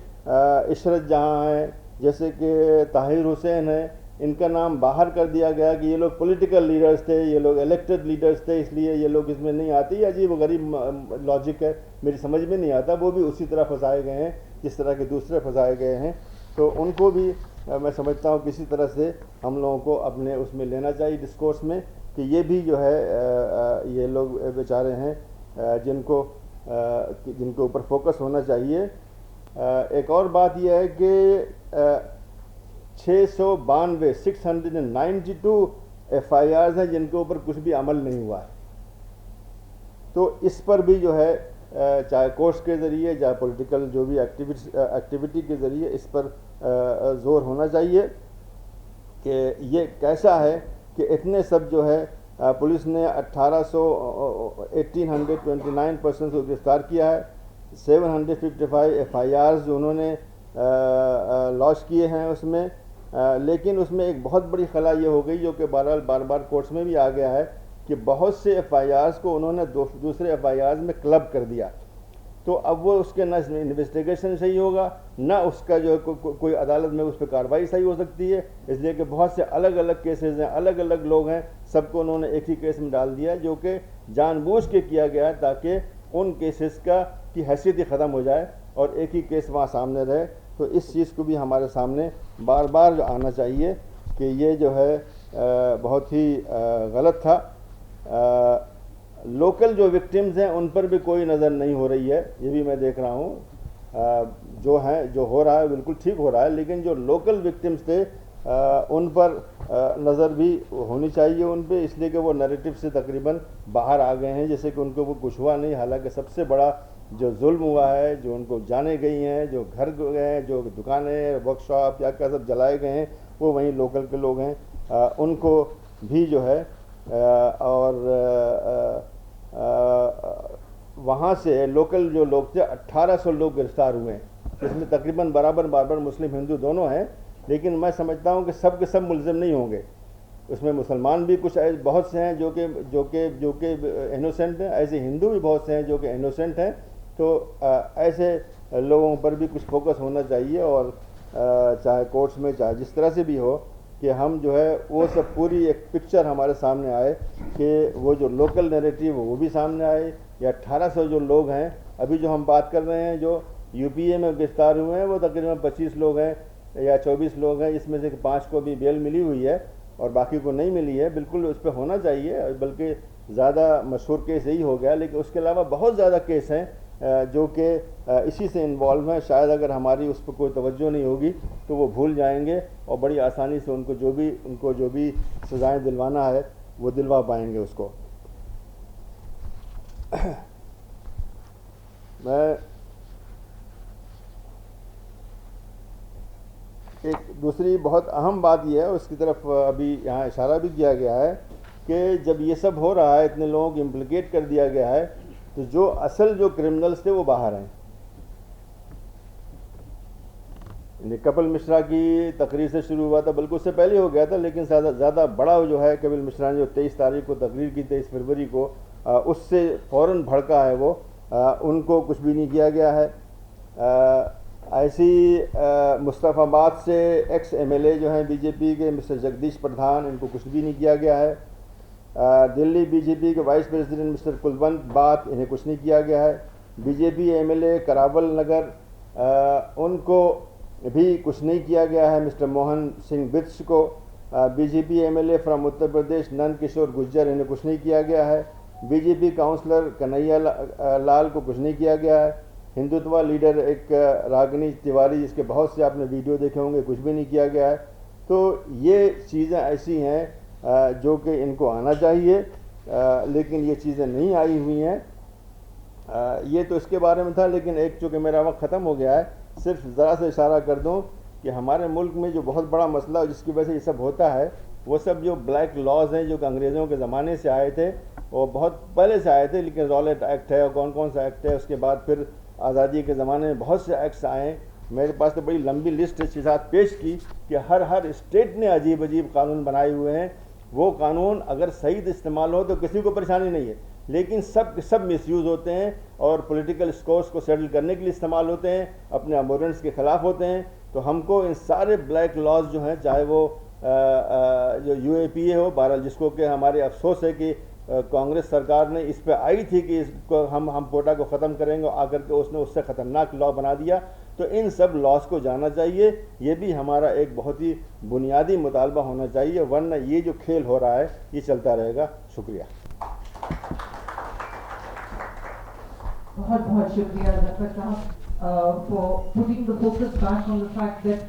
[SPEAKER 7] इशरत जहाँ हैं, जैसे कि ताहिर हुसैन है, इनका नाम बाहर कर दिया गया कि ये लोग पॉलिटिकल लीडर्स थे, ये लोग इलेक्टेड लीडर्स थे, इसलिए ये लोग इसमें नहीं आते। ये अजीब गरीब लॉजिक है, मेरी समझ में नहीं आता। वो भी उसी तरह फंसाए गए हैं जिस तरह के दूसरे फंसाए गए हैं। तो उनको भी मैं समझता हूँ किसी तरह से हम लोगों को अपने उसमें लेना चाहिए डिस्कोर्स में कि ये भी जो है ये लोग बेचारे हैं जिनके ऊपर फोकस होना चाहिए। एक और बात यह है कि 692 FIRs हैं जिनके ऊपर कुछ भी अमल नहीं हुआ है। तो इस पर भी जो है चाहे कोर्ट्स के ज़रिए चाहे पॉलिटिकल जो भी एक्टिविटी के ज़रिए इस पर ज़ोर होना चाहिए कि ये कैसा है कि इतने सब जो है पुलिस ने 1829 पर्सन को गिरफ़्तार किया है। 755 FIRs जो उन्होंने लॉन्च किए हैं उसमें, लेकिन उसमें एक बहुत बड़ी खला ये हो गई जो कि बार बार कोर्ट्स में भी आ गया है कि बहुत से FIRs को उन्होंने दूसरे FIRs में क्लब कर दिया। तो अब वो उसके न इन्वेस्टिगेशन सही होगा ना उसका जो कोई अदालत में उस पर कार्रवाई सही हो सकती है, इसलिए कि बहुत से अलग अलग केसेस हैं, अलग अलग लोग हैं, सबको उन्होंने एक ही केस में डाल दिया जो कि जानबूझ के किया गया ताकि उन केसेस की हैसियत ही ख़त्म हो जाए और एक ही केस वहाँ सामने रहे। तो इस चीज़ को भी हमारे सामने बार बार जो आना चाहिए कि ये जो है बहुत ही गलत था। लोकल जो विक्टिम्स हैं उन पर भी कोई नज़र नहीं हो रही है, ये भी मैं देख रहा हूँ। जो हो रहा है बिल्कुल ठीक हो रहा है, लेकिन जो लोकल विक्टिम्स थे उन पर नज़र भी होनी चाहिए उन पे, इसलिए कि वो नैरेटिव से तकरीबन बाहर आ गए हैं जैसे कि उनको वो कुछ हुआ नहीं। हालांकि सबसे बड़ा जो जुल्म हुआ है, जो उनको जाने गई हैं, जो घर गए हैं, जो दुकानें वर्कशॉप या क्या सब जलाए गए हैं, वो वहीं लोकल के लोग हैं। उनको भी जो है और वहाँ से लोकल जो लोग थे 1800 लोग गिरफ्तार हुए हैं, जिसमें तकरीबन बराबर मुस्लिम हिंदू दोनों हैं। लेकिन मैं समझता हूँ कि सब के सब मुलज़िम नहीं होंगे, उसमें मुसलमान भी कुछ बहुत से हैं जो कि इनोसेंट हैं, ऐसे हिंदू भी बहुत से हैं जो कि इनोसेंट हैं। तो ऐसे लोगों पर भी कुछ फोकस होना चाहिए और चाहे कोर्ट्स में, चाहे जिस तरह से भी हो, कि हम जो है वो सब पूरी एक पिक्चर हमारे सामने आए, कि वो जो लोकल नैरेटिव वो भी सामने आए। या 1800 जो लोग हैं अभी जो हम बात कर रहे हैं, जो यूपीए में गिरफ्तार हुए हैं, वो तकरीबन 25 लोग हैं या 24 लोग हैं, इसमें से 5 को भी बेल मिली हुई है और बाकी को नहीं मिली है। बिल्कुल उस पर होना चाहिए, बल्कि ज़्यादा मशहूर केस यही हो गया। लेकिन उसके अलावा बहुत ज़्यादा केस हैं जो कि इसी से इन्वॉल्व हैं। शायद अगर हमारी उस पर कोई तवज्जो नहीं होगी तो वो भूल जाएंगे और बड़ी आसानी से उनको जो भी सज़ाएं दिलवाना है वो दिलवा पाएंगे उसको। मैं एक दूसरी बहुत अहम बात यह है, उसकी तरफ अभी यहाँ इशारा भी किया गया है, कि जब ये सब हो रहा है, इतने लोगों को इम्प्लिकेट कर दिया गया है, तो जो असल जो क्रिमिनल्स थे वो बाहर हैं। कपिल मिश्रा की तकरीर से शुरू हुआ था, बल्कि उससे पहले हो गया था, लेकिन ज़्यादा बड़ा जो है कपिल मिश्रा ने जो 23 तारीख को तकरीर की, 23 फरवरी को, उससे फ़ौरन भड़का है वो। उनको कुछ भी नहीं किया गया है। ऐसी मुस्तफ़ाबाद से एक्स एमएलए जो हैं बीजेपी के, मिस्टर जगदीश प्रधान, इनको कुछ भी नहीं किया गया है। दिल्ली बीजेपी के वाइस प्रेसिडेंट मिस्टर कुलवंत बात, इन्हें कुछ नहीं किया गया है। बीजेपी एमएलए करावल नगर, उनको भी कुछ नहीं किया गया है। मिस्टर मोहन सिंह बिट्स को, BJP MLA from Uttar Pradesh Nand Kishore Gurjar, इन्हें कुछ नहीं किया गया है। बीजेपी काउंसलर कन्हैया लाल को कुछ नहीं किया गया है। हिंदुत्व लीडर एक रागिनी तिवारी, जिसके बहुत से आपने वीडियो देखे होंगे, कुछ भी नहीं किया गया है। तो ये चीज़ें ऐसी हैं जो कि इनको आना चाहिए, लेकिन ये चीज़ें नहीं आई हुई हैं। ये तो इसके बारे में था, लेकिन एक चूँकि मेरा वक्त ख़त्म हो गया है, सिर्फ ज़रा सा इशारा कर दूं कि हमारे मुल्क में जो बहुत बड़ा मसला जिसकी वजह से ये सब होता है, वो सब जो ब्लैक लॉज हैं, जो कि अंग्रेज़ों के ज़माने से आए थे, वो बहुत पहले से आए थे, लेकिन रॉलेट एक्ट है और कौन कौन सा एक्ट है, उसके बाद फिर आज़ादी के ज़माने में बहुत से एक्ट्स आए। मेरे पास तो बड़ी लंबी लिस्ट इसके साथ पेश की कि हर स्टेट ने अजीब अजीब कानून बनाए हुए हैं। वो कानून अगर सही इस्तेमाल हो तो किसी को परेशानी नहीं है, लेकिन सब मिसयूज़ होते हैं और पॉलिटिकल स्कोर्स को सेटल करने के लिए इस्तेमाल होते हैं, अपने अमोरेंट्स के ख़िलाफ़ होते हैं। तो हमको इन सारे ब्लैक लॉज जो हैं, चाहे वो जो यूएपीए हो, बहरहाल जिसको कि हमारे अफसोस है कि कांग्रेस सरकार ने इस पर आई थी कि इसको हम पोटा को ख़त्म करेंगे, और आकर के उसने उससे ख़तरनाक लॉ बना दिया। तो इन सब लॉज को जाना चाहिए, ये भी हमारा एक बहुत ही बुनियादी मुतालबा होना चाहिए, वरना ये जो खेल हो रहा है ये चलता रहेगा। शुक्रिया।
[SPEAKER 1] बहुत बहुत शुक्रिया जफर साहब for putting the focus back on the fact that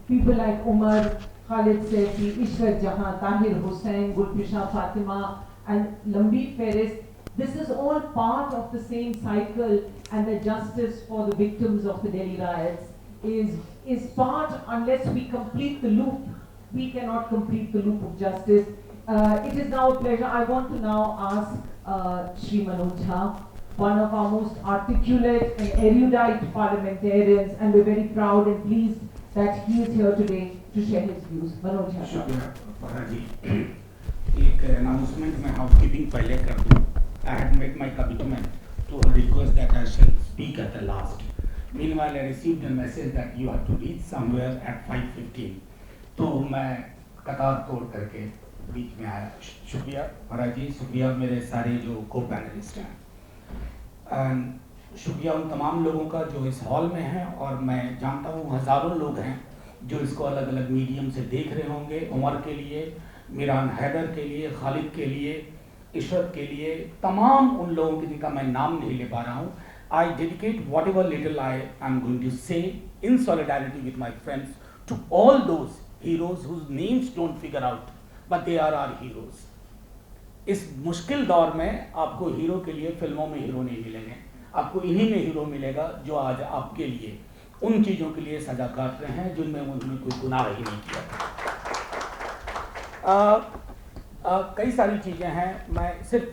[SPEAKER 1] people like Umar Khalid Sethi, Ishrat Jahan, Tahir Hussain, Gulfisha Fatima and Lambeed Ferris, this is all part of the same cycle, and the justice for the victims of the Delhi riots is part. Unless we complete the loop, we cannot complete the loop of justice. It is now a pleasure. I want to now ask Shri Manoj Jha, one of our most articulate and erudite parliamentarians, and we're very proud and pleased that he is here today to share his views. Manoj Jha.
[SPEAKER 8] शुक्रिया फरहा जी। एक announcement में housekeeping पहले कर दूं। I had made my commitment to her request that I shall speak at the last. Meanwhile, I received a message that you have to reach somewhere at 5:15. तो मैं कतार तोड़ करके बीच में आया। शुक्रिया फरहा जी, शुक्रिया मेरे सारे जो को पैनलिस्ट हैं, शुक्रिया उन तमाम लोगों का जो इस हॉल में हैं, और मैं जानता हूँ हज़ारों लोग हैं जो इसको अलग अलग मीडियम से देख रहे होंगे। उमर के लिए, मीरान हैदर के लिए, खालिद के लिए, इशरत के लिए, तमाम उन लोगों के जिनका मैं नाम नहीं ले पा रहा हूँ। I dedicate whatever little I am going to say in solidarity with my friends to all those heroes whose names don't figure out but they are our heroes. इस मुश्किल दौर में आपको हीरो के लिए फिल्मों में हीरो नहीं मिलेंगे, आपको इन्हीं में हीरो मिलेगा जो आज आपके लिए उन चीज़ों के लिए सजा काट रहे हैं जिनमें उन्होंने कोई गुनाह ही नहीं किया। कई सारी चीज़ें हैं, मैं सिर्फ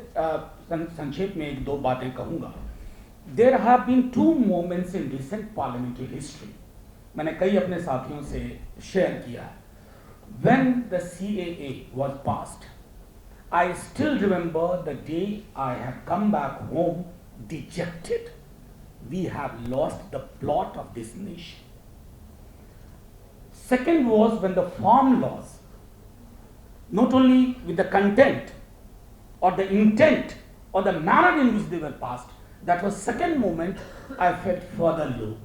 [SPEAKER 8] संक्षेप में एक दो बातें कहूँगा। There have been two moments in recent parliamentary history, मैंने कई अपने साथियों से शेयर किया है। When the CAA was passed, I still remember the day I had come back home dejected. We have lost the plot of this nation. Second was when the farm laws, not only with the content or the intent or the manner in which they were passed, that was second moment I felt further low.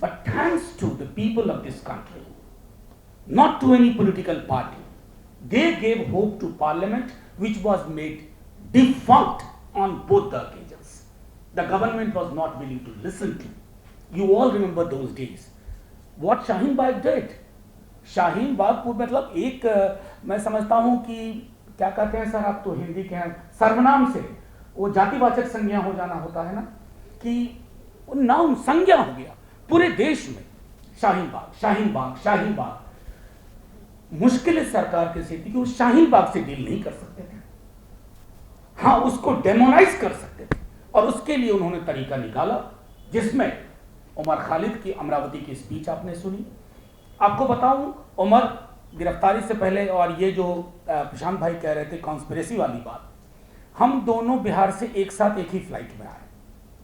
[SPEAKER 8] But thanks to the people of this country, not to any political party, they gave hope to Parliament, which was made defunct on both the occasions. The government was not willing to listen to. You all remember those days. What Shaheen Bagh did? Shaheen Bagh को मतलब एक मैं समझता हूं कि क्या कहते हैं सर, आप तो हिंदी के हैं, सर्वनाम से वो जातिवाचक संज्ञा हो जाना होता है ना, कि नाम संज्ञा हो गया पूरे देश में। शाहीन बाग, शाहीन बाग, शाहीन बाग। मुश्किल सरकार की स्थिति कि वो शाहीन बाग से डील नहीं कर सकते थे, हाँ उसको डेमोनाइज कर सकते थे, और उसके लिए उन्होंने तरीका निकाला, जिसमें उमर खालिद की अमरावती की स्पीच आपने सुनी। आपको बताऊं, उमर गिरफ्तारी से पहले, और ये जो प्रशांत भाई कह रहे थे कॉन्स्पिरेसी वाली बात, हम दोनों बिहार से एक साथ एक ही फ्लाइट में आए।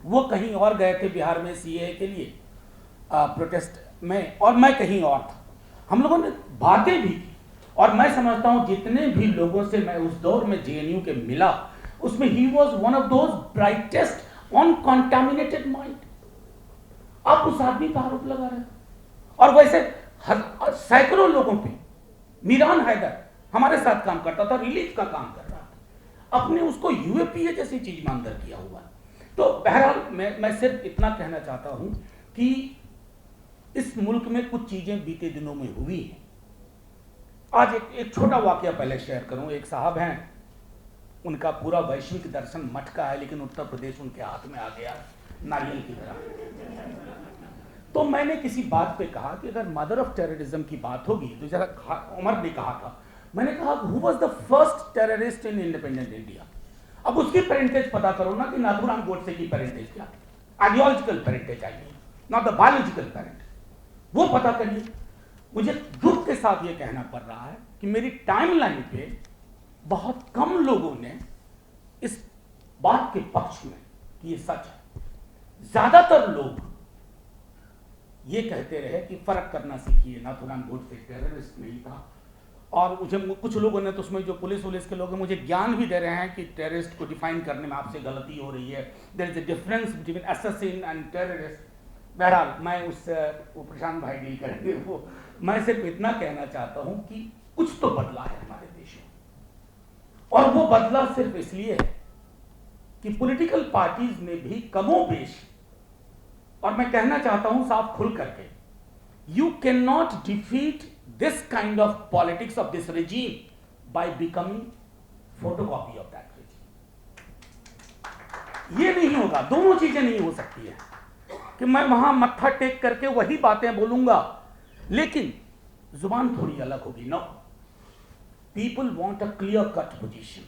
[SPEAKER 8] वो कहीं और गए थे बिहार में सीएए के लिए प्रोटेस्ट में, और मैं कहीं और था। हम लोगों ने बातें भी की, और मैं समझता हूं जितने भी लोगों से मैं उस दौर में जेएनयू के मिला, उसमें he was one of those brightest on contaminated mind. आप उस आदमी पर आरोप लगा रहे हैं, और वैसे सैकड़ों लोगों पे, मीरान हैदर हमारे साथ काम करता था, रिलीफ का काम कर रहा था, अपने उसको यूएपीए जैसी चीज में अंदर किया हुआ। तो बहरहाल मैं सिर्फ इतना कहना चाहता हूं कि इस मुल्क में कुछ चीजें बीते दिनों में हुई हैं। आज एक छोटा वाकया पहले शेयर करूं। एक साहब हैं, उनका पूरा वैश्विक दर्शन मठ का है, लेकिन उत्तर प्रदेश उनके हाथ में आ गया नारियल की तरह। तो मैंने किसी बात पे कहा कि अगर मदर ऑफ टेररिज्म की बात होगी तो जरा उमर ने कहा था, मैंने कहा who was the first terrorist in independent India. अब उसकी पेरेंटेज पता करो ना, कि नाथुराम गोडसे की पेरेंटेज क्या थी, ideological parentage I, not the biological parent, वो पता करिए। मुझे दुख के साथ ये कहना पड़ रहा है कि मेरी टाइमलाइन पे बहुत कम लोगों ने इस बात के पक्ष में कि ये सच है। ज्यादातर लोग ये कहते रहे कि फर्क करना सीखिए, नाथुराम गोडसे टेररिस्ट नहीं था। और मुझे कुछ लोगों ने तो उसमें जो पुलिस के लोग हैं मुझे ज्ञान भी दे रहे हैं कि टेररिस्ट को डिफाइन करने में आपसे गलती हो रही है, there is a difference between assassin and terrorist. बहरहाल मैं वो प्रशांत भाई डील करेंगे वो। मैं सिर्फ इतना कहना चाहता हूं कि कुछ तो बदला है हमारे देश में, और वो बदला सिर्फ इसलिए है कि पॉलिटिकल पार्टीज ने भी कमोबेश, और मैं कहना चाहता हूं साफ खुल करके, you can not defeat this kind of politics of this regime by becoming photocopy of that regime. ये नहीं होगा, दोनों चीजें नहीं हो सकती है कि मैं वहां मत्था टेक करके वही बातें बोलूंगा, लेकिन जुबान थोड़ी अलग होगी। No, people want a clear cut position.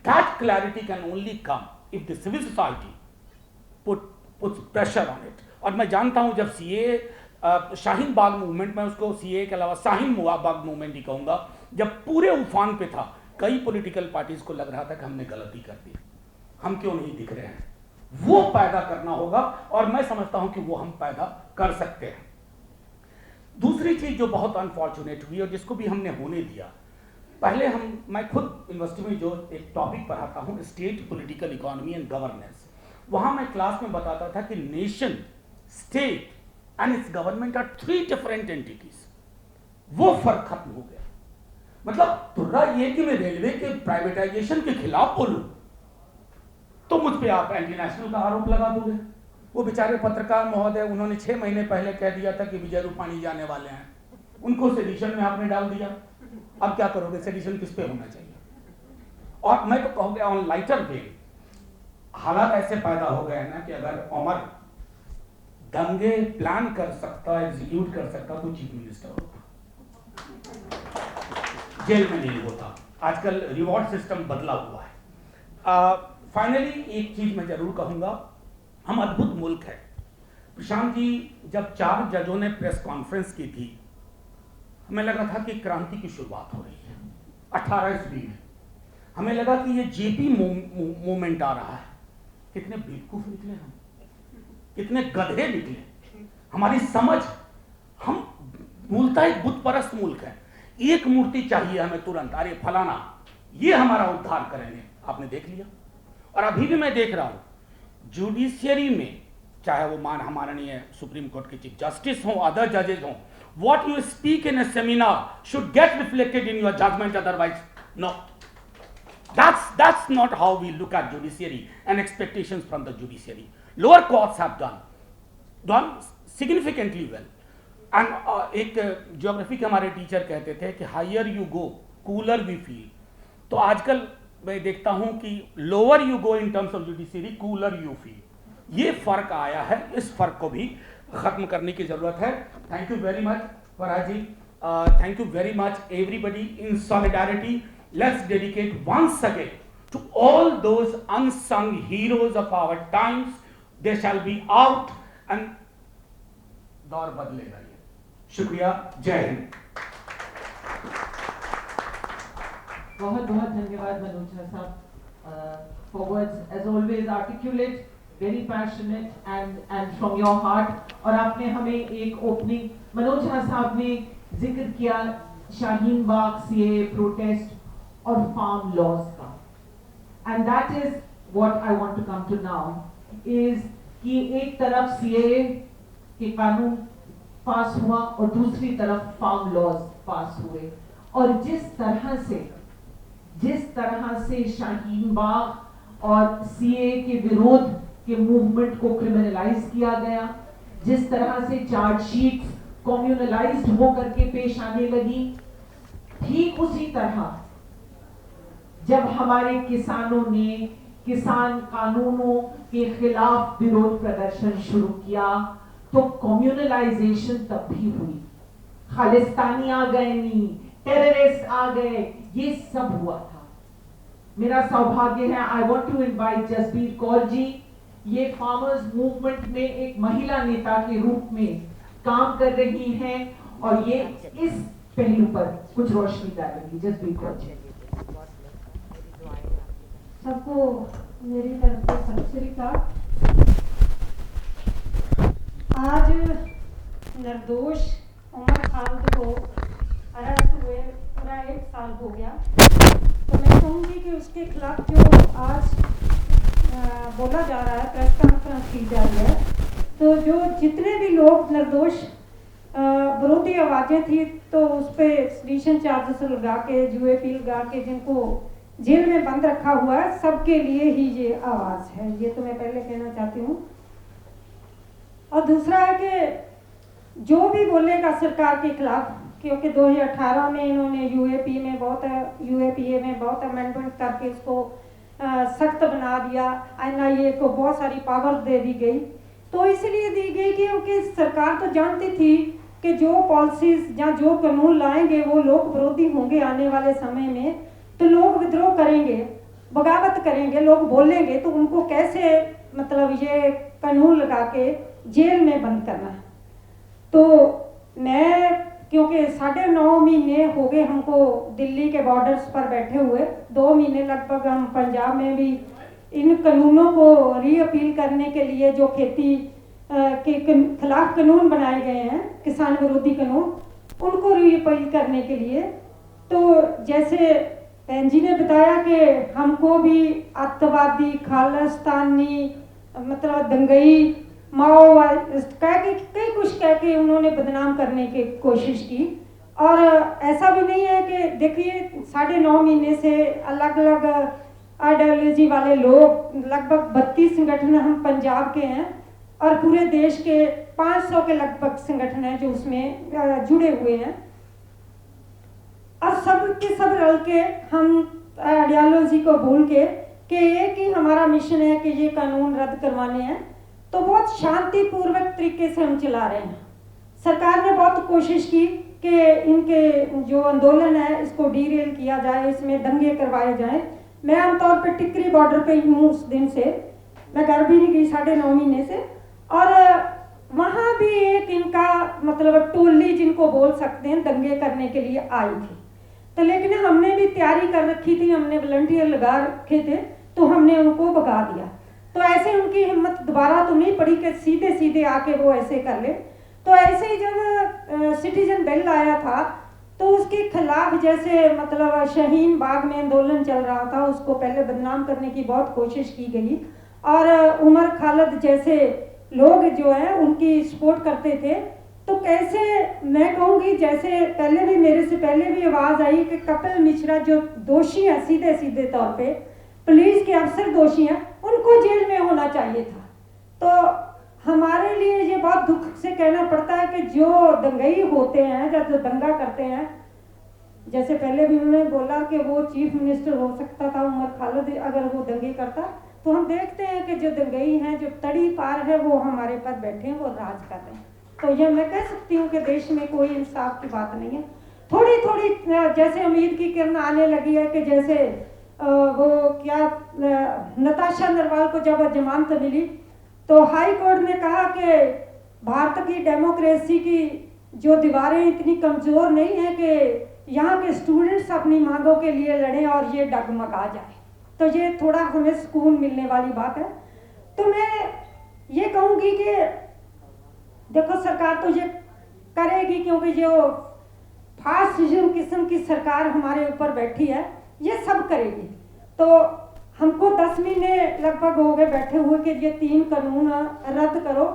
[SPEAKER 8] That clarity can only come if the civil society puts pressure on it. और मैं जानता हूं जब सीए शाहीन बाग मूवमेंट, मैं उसको सीए के अलावा शाहीन बाग मूवमेंट ही कहूंगा, जब पूरे उफान पे था, कई पॉलिटिकल पार्टीज को लग रहा था कि हमने गलती कर दी, हम क्यों नहीं दिख रहे हैं। वो पैदा करना होगा, और मैं समझता हूं कि वो हम पैदा कर सकते हैं। दूसरी चीज जो बहुत अनफॉर्चुनेट हुई और जिसको भी हमने होने दिया, पहले मैं खुद यूनिवर्सिटी में जो एक टॉपिक पढ़ाता हूं, state political economy and governance, वहां मैं क्लास में बताता था कि nation, state and its government are 3 different entities. वो फर्क खत्म हो गया। मतलब तुर्रा ये कि मैं रेलवे के प्राइवेटाइजेशन के खिलाफ बोलूं तो मुझ पे आप एंटी नेशनल का आरोप लगा दोगे। वो बेचारे पत्रकार महोदय, उन्होंने 6 महीने पहले कह दिया था कि विजय रूपाणी जाने वाले हैं, उनको सेडिशन में आपने डाल दिया। अब क्या करोगे, सेडिशन किस पे होना चाहिए। और मैं तो कहूँगा ऑन लाइटर वे, हालात ऐसे पैदा हो गए ना कि अगर उमर दंगे प्लान कर सकता, एग्जीक्यूट कर सकता, तो चीफ मिनिस्टर होता, जेल में नहीं होता। आजकल रिवॉर्ड सिस्टम बदला हुआ है। फाइनली एक चीज मैं जरूर कहूंगा, हम अद्भुत मुल्क है। प्रशांत जी, जब 4 जजों ने प्रेस कॉन्फ्रेंस की थी, हमें लगा था कि क्रांति की शुरुआत हो रही है। 18 ईस्वी में हमें लगा कि ये जेपी मूवमेंट आ रहा है। कितने बेवकूफ निकले हम, कितने गधे निकले। हमारी समझ, हम मूलतः एक बुत परस्त मुल्क है। एक मूर्ति चाहिए हमें तुरंत, अरे फलाना ये हमारा उद्धार करेंगे। आपने देख लिया, और अभी भी मैं देख रहा हूं जुडिशियरी में, चाहे वो माननीय सुप्रीम कोर्ट के चीफ जस्टिस हो, अदर जजेस हो, what you speak in a seminar should get reflected in your judgment, otherwise no. That's not how we look at judiciary and expectations from the judiciary. Lower courts have done significantly well. And एक geography के हमारे teacher कहते थे कि higher you go cooler we feel. तो आजकल मैं देखता हूं कि lower you go in terms of judiciary cooler you feel. ये फर्क आया है, इस फर्क को भी खत्म करने की जरूरत है। Thank you very much Faraz ji, thank you very much everybody. In solidarity let's dedicate once again to all those unsung heroes of our times. They shall be out and दौर बदलेगा ये। शुक्रिया, जय हिंद।
[SPEAKER 1] बहुत बहुत धन्यवाद मनोज झा साहब, for words as always articulate, very passionate and from your heart। और आपने हमें एक ओपनिंग, मनोज झा साहब ने जिक्र किया शाहीन बाग सीए प्रोटेस्ट और फार्म लॉज का, and that is what I want to come to now, is कि एक तरफ सीए के कानून पास हुआ और दूसरी तरफ फार्म लॉज पास हुए, और जिस तरह से शाहीन बाग और सीए के विरोध के मूवमेंट को क्रिमिनलाइज किया गया, जिस तरह से चार्जशीट्स कम्युनलाइज्ड होकर के पेश आने लगी, ठीक उसी तरह जब हमारे किसानों ने किसान कानूनों के खिलाफ विरोध प्रदर्शन शुरू किया तो कम्युनलाइजेशन तब भी हुई। खालिस्तानी आ गए, नहीं टेररिस्ट आ गए, ये सब हुआ था। मेरा सौभाग्य है, I want to invite Jasbir Kaur ji, ये फार्मर्स मूवमेंट में एक महिला नेता के रूप में काम कर रही हैं और ये इस पहलू पर कुछ रोशनी डालेंगी। जसबीर कौर जी।
[SPEAKER 9] सबको मेरी तरफ से सत श्री अकाल। आज निर्दोष उमर खालिद को अरेस्ट हुए पूरा 1 साल हो गया, तो मैं कहूँगी कि उसके खिलाफ जो आज बोला जा रहा है, प्रेस कॉन्फ्रेंस की जा रही है, तो जो जितने भी लोग निर्दोष विरोधी आवाज़ें थी तो उस पर सेडिशन चार्जेस लगा के, यूएपी लगा के जिनको जेल में बंद रखा हुआ है, सबके लिए ही ये आवाज़ है। ये तो मैं पहले कहना चाहती हूँ। और दूसरा है कि जो भी बोलेगा सरकार के खिलाफ, क्योंकि 2018 में इन्होंने यूएपीए में बहुत अमेंडमेंट करके इसको सख्त बना दिया, एनआईए को बहुत सारी पावर दे दी गई, तो इसलिए दी गई क्योंकि सरकार तो जानती थी कि जो पॉलिसीज या जो कानून लाएंगे वो लोग विरोधी होंगे आने वाले समय में, तो लोग विद्रोह करेंगे, बगावत करेंगे, लोग बोलेंगे, तो उनको कैसे मतलब ये कानून लगा के जेल में बंद करना है। तो मैं क्योंकि 9.5 महीने हो गए हमको दिल्ली के बॉर्डर्स पर बैठे हुए, 2 महीने लगभग हम पंजाब में भी इन कानूनों को रीअपील करने के लिए जो खेती के खिलाफ कानून बनाए गए हैं, किसान विरोधी कानून, उनको रीअपील करने के लिए, तो जैसे बहन जी ने बताया कि हमको भी अत्यावादी, खालिस्तानी, मतलब दंगई, माओवादी कई कुछ कह के उन्होंने बदनाम करने की कोशिश की। और ऐसा भी नहीं है कि देखिए 9.5 महीने से अलग अलग आइडियोलॉजी वाले लोग, लगभग 32 संगठन हम पंजाब के हैं और पूरे देश के 500 के लगभग संगठन हैं जो उसमें जुड़े हुए हैं, और सब के सब रल के हम आइडियोलॉजी को भूल के कि एक ही हमारा मिशन है कि ये कानून रद्द करवाने हैं, तो बहुत शांतिपूर्वक तरीके से हम चला रहे हैं। सरकार ने बहुत कोशिश की कि इनके जो आंदोलन है इसको डीरेल किया जाए, इसमें दंगे करवाए जाएं। मैं आमतौर पर टिकरी बॉर्डर पे ही हूँ उस दिन से, मैं घर भी नहीं गई 9.5 महीने से, और वहाँ भी एक इनका मतलब टोली जिनको बोल सकते हैं दंगे करने के लिए आई थी, तो लेकिन हमने भी तैयारी कर रखी थी, हमने वॉलंटियर लगा रखे थे, तो हमने उनको भगा दिया। तो ऐसे उनकी हिम्मत दोबारा तो नहीं पड़ी कि सीधे सीधे आके वो ऐसे कर ले। तो ऐसे ही जब सिटीजन बिल आया था तो उसके खिलाफ जैसे मतलब शाहीन बाग में आंदोलन चल रहा था, उसको पहले बदनाम करने की बहुत कोशिश की गई और उमर खालिद जैसे लोग जो हैं उनकी सपोर्ट करते थे। तो कैसे मैं कहूँगी, जैसे पहले भी मेरे से पहले भी आवाज़ आई कि कपिल मिश्रा जो दोषी हैं सीधे सीधे तौर पे, पुलिस के अफसर दोषी हैं, उनको जेल में होना चाहिए था। तो हमारे लिए ये बहुत दुख से कहना पड़ता है कि जो दंगई होते हैं, जो दंगा करते हैं, जैसे पहले भी उन्होंने बोला कि वो चीफ मिनिस्टर हो सकता था उमर खालिद अगर वो दंगे करता, तो हम देखते हैं कि जो दंगई हैं, जो तड़ी पार है, वो हमारे पर बैठे हैं, वो राज कर रहे हैं। तो ये मैं कह सकती हूँ कि देश में कोई इंसाफ की बात नहीं है। थोड़ी थोड़ी जैसे उम्मीद की किरण आने लगी है कि जैसे वो क्या नताशा नरवाल को जब जमानत मिली तो हाई कोर्ट ने कहा कि भारत की डेमोक्रेसी की जो दीवारें इतनी कमज़ोर नहीं है कि यहाँ के स्टूडेंट्स अपनी मांगों के लिए लड़ें और ये डगमगा जाए। तो ये थोड़ा हमें सुकून मिलने वाली बात है। तो मैं ये कहूँगी कि देखो सरकार तो ये करेगी, क्योंकि जो फासिज्म किस्म की सरकार हमारे ऊपर बैठी है, ये सब करेगी। तो हमको 10 महीने लगभग हो गए बैठे हुए कि ये 3 कानून रद्द करो,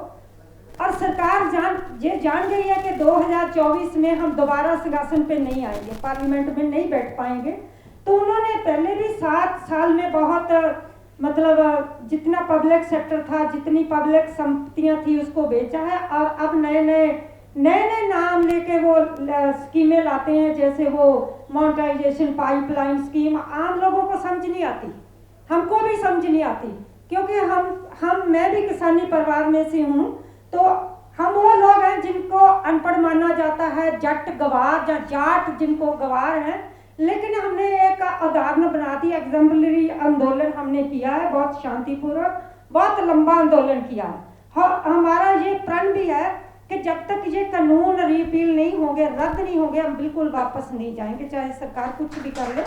[SPEAKER 9] और सरकार जान गई है कि 2024 में हम दोबारा सिंहासन पे नहीं आएंगे, पार्लियामेंट में नहीं बैठ पाएंगे। तो उन्होंने पहले भी 7 साल में बहुत मतलब जितना पब्लिक सेक्टर था, जितनी पब्लिक संपत्तियां थी, उसको बेचा है, और अब नए नए नाम लेके वो स्कीमें लाते हैं, जैसे वो मोनेटाइजेशन पाइपलाइन स्कीम। आम लोगों को समझ नहीं आती, हमको भी समझ नहीं आती, क्योंकि मैं भी किसानी परिवार में से हूँ। तो हम वो लोग हैं जिनको अनपढ़ माना जाता है, जट गवार या जाट जिनको गवार हैं, लेकिन हमने एक उदाहरण बना दी। एग्जाम्पलरी आंदोलन हमने किया है, बहुत शांतिपूर्वक, बहुत लंबा आंदोलन किया है। हमारा ये प्रण भी है कि जब तक ये कानून रिपील नहीं होंगे, रद्द नहीं होंगे, हम बिल्कुल वापस नहीं जाएंगे, चाहे सरकार कुछ भी कर ले।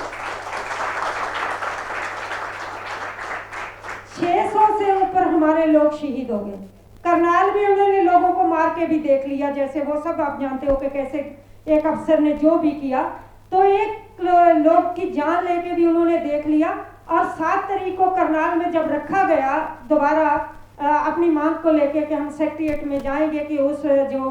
[SPEAKER 9] 600 से ऊपर हमारे लोग शहीद हो गए। करनाल भी उन्होंने लोगों को मार के भी देख लिया, जैसे वो सब आप जानते हो कि कैसे एक अफसर ने जो भी किया, तो एक लोग की जान लेके भी उन्होंने देख लिया। और 7 तारीख को करनाल में जब रखा गया दोबारा अपनी मांग को लेके कि हम सेक्रेटेरिएट में जाएंगे कि उस जो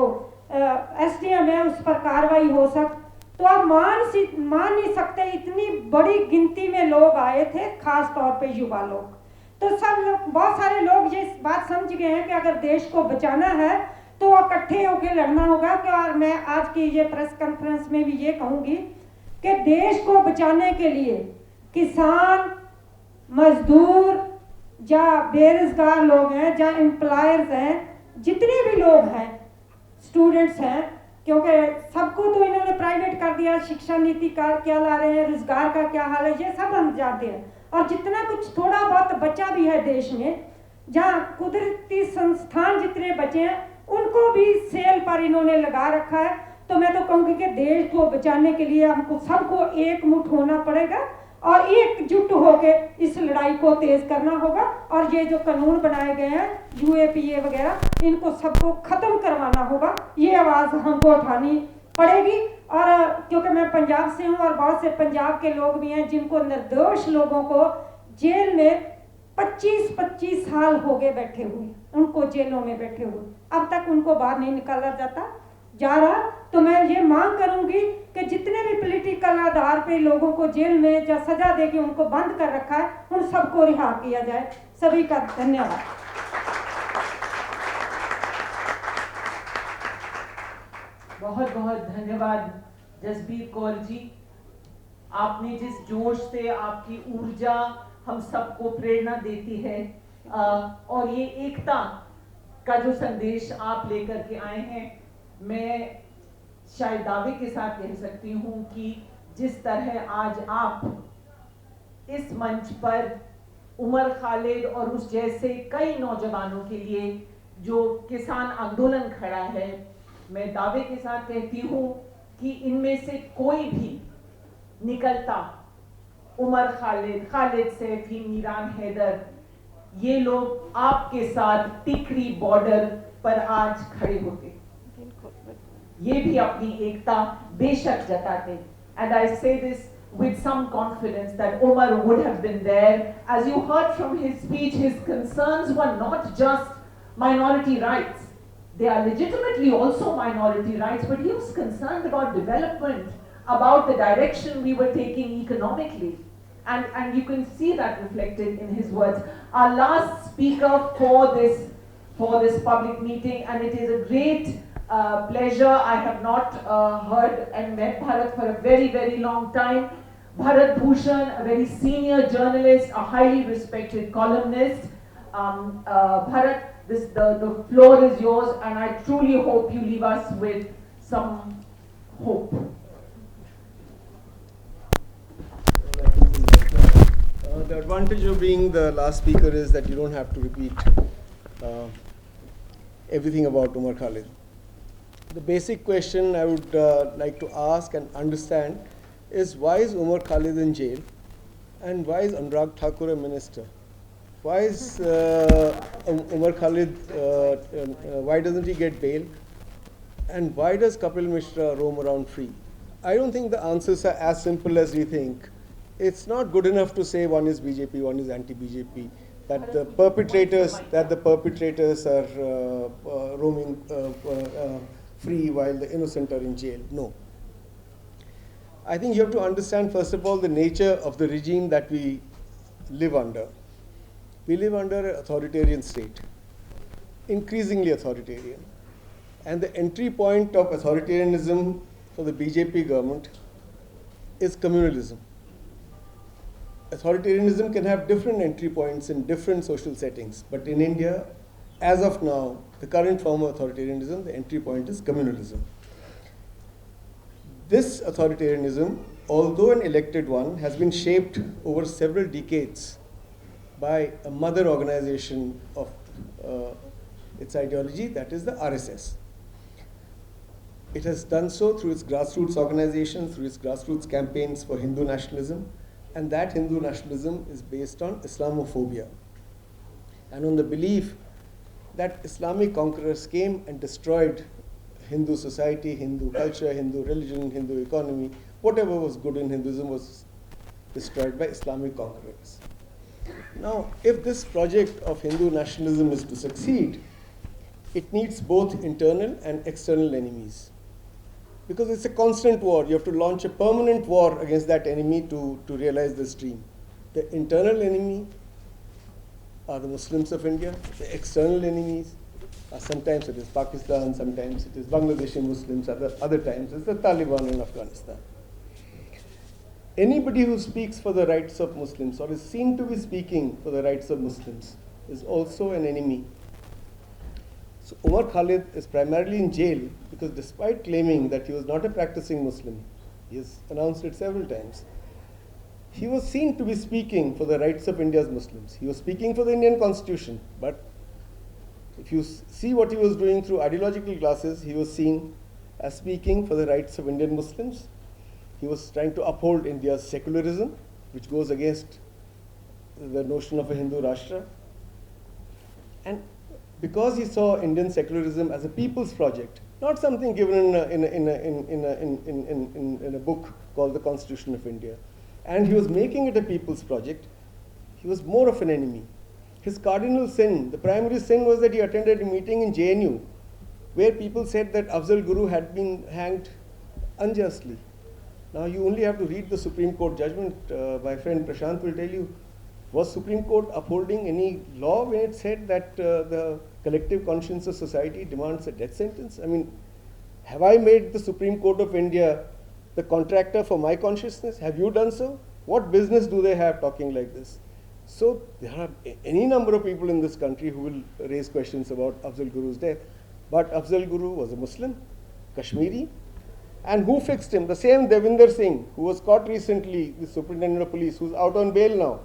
[SPEAKER 9] SDM है उस पर कार्रवाई हो सक, तो आप मान नहीं सकते इतनी बड़ी गिनती में लोग आए थे, खास तौर पे युवा लोग। तो सब लोग, बहुत सारे लोग ये बात समझ गए हैं कि अगर देश को बचाना है तो इकट्ठे होकर लड़ना होगा। और मैं आज की ये प्रेस कॉन्फ्रेंस में भी ये कहूँगी कि देश को बचाने के लिए किसान, मजदूर, या बेरोजगार लोग हैं, या एम्प्लॉयर्स हैं, जितने भी लोग हैं, स्टूडेंट्स हैं, क्योंकि सबको तो इन्होंने प्राइवेट कर दिया, शिक्षा नीति का क्या ला रहे हैं, रोजगार का क्या हाल है, ये सब हम जानते हैं। और जितना कुछ थोड़ा बहुत बचा भी है देश में, जहाँ कुदरती संस्थान जितने बचे हैं, उनको भी सेल पर इन्होंने लगा रखा है। तो मैं तो कहूँगी कि देश को बचाने के लिए हमको सबको एकमुठ होना पड़ेगा और एकजुट होकर इस लड़ाई को तेज करना होगा। और ये जो कानून बनाए गए हैं UAPA वगैरह, इनको सबको खत्म करवाना होगा। ये आवाज़ हमको उठानी पड़ेगी। और क्योंकि मैं पंजाब से हूँ और बहुत से पंजाब के लोग भी हैं जिनको निर्दोष लोगों को जेल में 25-25 साल हो गए बैठे हुए, उनको जेलों में बैठे हुए, अब तक उनको बाहर नहीं निकाला जा रहा। तो मैं ये मांग करूंगी कि जितने भी पॉलिटिकल आधार पे लोगों को जेल में या सजा दे के उनको बंद कर रखा है, उन सबको रिहा किया जाए। सभी का धन्यवाद।
[SPEAKER 1] बहुत बहुत धन्यवाद जसबीर कौर जी। आपने जिस जोश से, आपकी ऊर्जा हम सबको प्रेरणा देती है, और ये एकता का जो संदेश आप लेकर के आए हैं, मैं शायद दावे के साथ कह सकती हूँ कि जिस तरह आज आप इस मंच पर उमर खालिद और उस जैसे कई नौजवानों के लिए जो किसान आंदोलन खड़ा है, मैं दावे के साथ कहती हूँ कि इनमें से कोई भी निकलता, उमर खालिद, खालिद सैफी, मीरान हैदर, ये लोग आपके साथ टिकरी बॉर्डर पर आज खड़े होते। ये भी अपनी एकता बेशक जताते. And I say this with some confidence that Umar would have been there. As you heard from his speech, his concerns were not just minority rights. They are legitimately also minority rights, but he was concerned about development, about the direction we were taking economically. And you can see that reflected in his words. Our last speaker for this public meeting, and it is a great pleasure. I have not heard and met Bharat for a very, very long time. Bharat Bhushan, a very senior journalist, a highly respected columnist. Bharat, the floor is yours, and I truly hope you leave us with some hope.
[SPEAKER 6] The advantage of being the last speaker is that you don't have to repeat everything about Umar Khalid. The basic question I would like to ask and understand is, why is Umar Khalid in jail, and why is Anurag Thakur a minister? Why is Umar Khalid, why doesn't he get bail? And why does Kapil Mishra roam around free? I don't think the answers are as simple as we think. It's not good enough to say one is BJP, one is anti-BJP, that the perpetrators are roaming free while the innocent are in jail. No. I think you have to understand, first of all, the nature of the regime that we live under. We live under an authoritarian state, increasingly authoritarian. And the entry point of authoritarianism for the BJP government is communalism. Authoritarianism can have different entry points in different social settings, but in India, as of now, the current form of authoritarianism, the entry point is communalism. This authoritarianism, although an elected one, has been shaped over several decades by a mother organization of its ideology, that is the RSS. It has done so through its grassroots organizations, through its grassroots campaigns for Hindu nationalism, and that Hindu nationalism is based on Islamophobia and on the belief that Islamic conquerors came and destroyed Hindu society, Hindu culture, Hindu religion, Hindu economy. Whatever was good in Hinduism was destroyed by Islamic conquerors. Now, if this project of Hindu nationalism is to succeed, it needs both internal and external enemies. Because it's a constant war. You have to launch a permanent war against that enemy to realize this dream. The internal enemy are the Muslims of India. The external enemies are, sometimes it is Pakistan, sometimes it is Bangladeshi Muslims, other times it's the Taliban in Afghanistan. Anybody who speaks for the rights of Muslims or is seen to be speaking for the rights of Muslims is also an enemy. So Umar Khalid is primarily in jail because, despite claiming that he was not a practicing Muslim, he has announced it several times, he was seen to be speaking for the rights of India's Muslims. He was speaking for the Indian Constitution, but if you see what he was doing through ideological glasses, he was seen as speaking for the rights of Indian Muslims. He was trying to uphold India's secularism, which goes against the notion of a Hindu Rashtra. And because he saw Indian secularism as a people's project, not something given in a book called the Constitution of India, and he was making it a people's project, he was more of an enemy. His cardinal sin, the primary sin, was that he attended a meeting in JNU where people said that Afzal Guru had been hanged unjustly. Now you only have to read the Supreme Court judgment. My friend Prashant will tell you, was Supreme Court upholding any law when it said that the collective conscience of society demands a death sentence? I mean, have I made the Supreme Court of India the contractor for my consciousness? Have you done so? What business do they have talking like this? So there are any number of people in this country who will raise questions about Afzal Guru's death. But Afzal Guru was a Muslim, Kashmiri, and who fixed him? The same Devinder Singh, who was caught recently, the superintendent of police, who's out on bail now,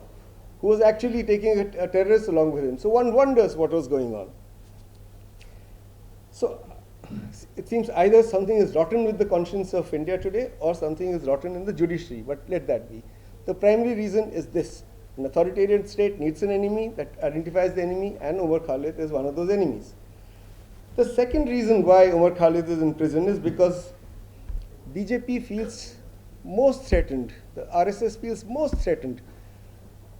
[SPEAKER 6] who was actually taking a terrorist along with him. So one wonders what was going on. So it seems either something is rotten with the conscience of India today or something is rotten in the judiciary, but let that be. The primary reason is this. An authoritarian state needs an enemy that identifies the enemy, and Umar Khalid is one of those enemies. The second reason why Umar Khalid is in prison is because BJP feels most threatened, the RSS feels most threatened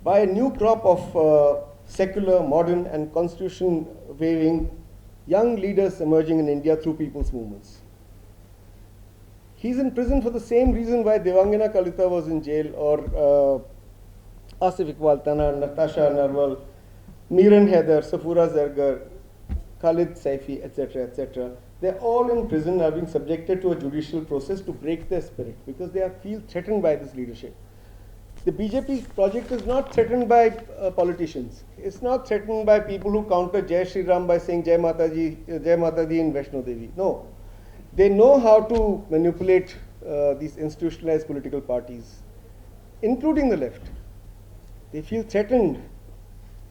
[SPEAKER 6] by a new crop of secular, modern and constitution waving young leaders emerging in India through people's movements. He's in prison for the same reason why Devangana Kalita was in jail, or Asif Iqbal Tana, Natasha Narwal, Miran Haider, Safura Zargar, Khalid Saifi, etc., etc. They're all in prison, are being subjected to a judicial process to break their spirit because they feel threatened by this leadership. The BJP project is not threatened by politicians. It's not threatened by people who counter Jai Shri Ram by saying Jai Mata Di in Vaishno Devi. No. They know how to manipulate these institutionalized political parties, including the left. They feel threatened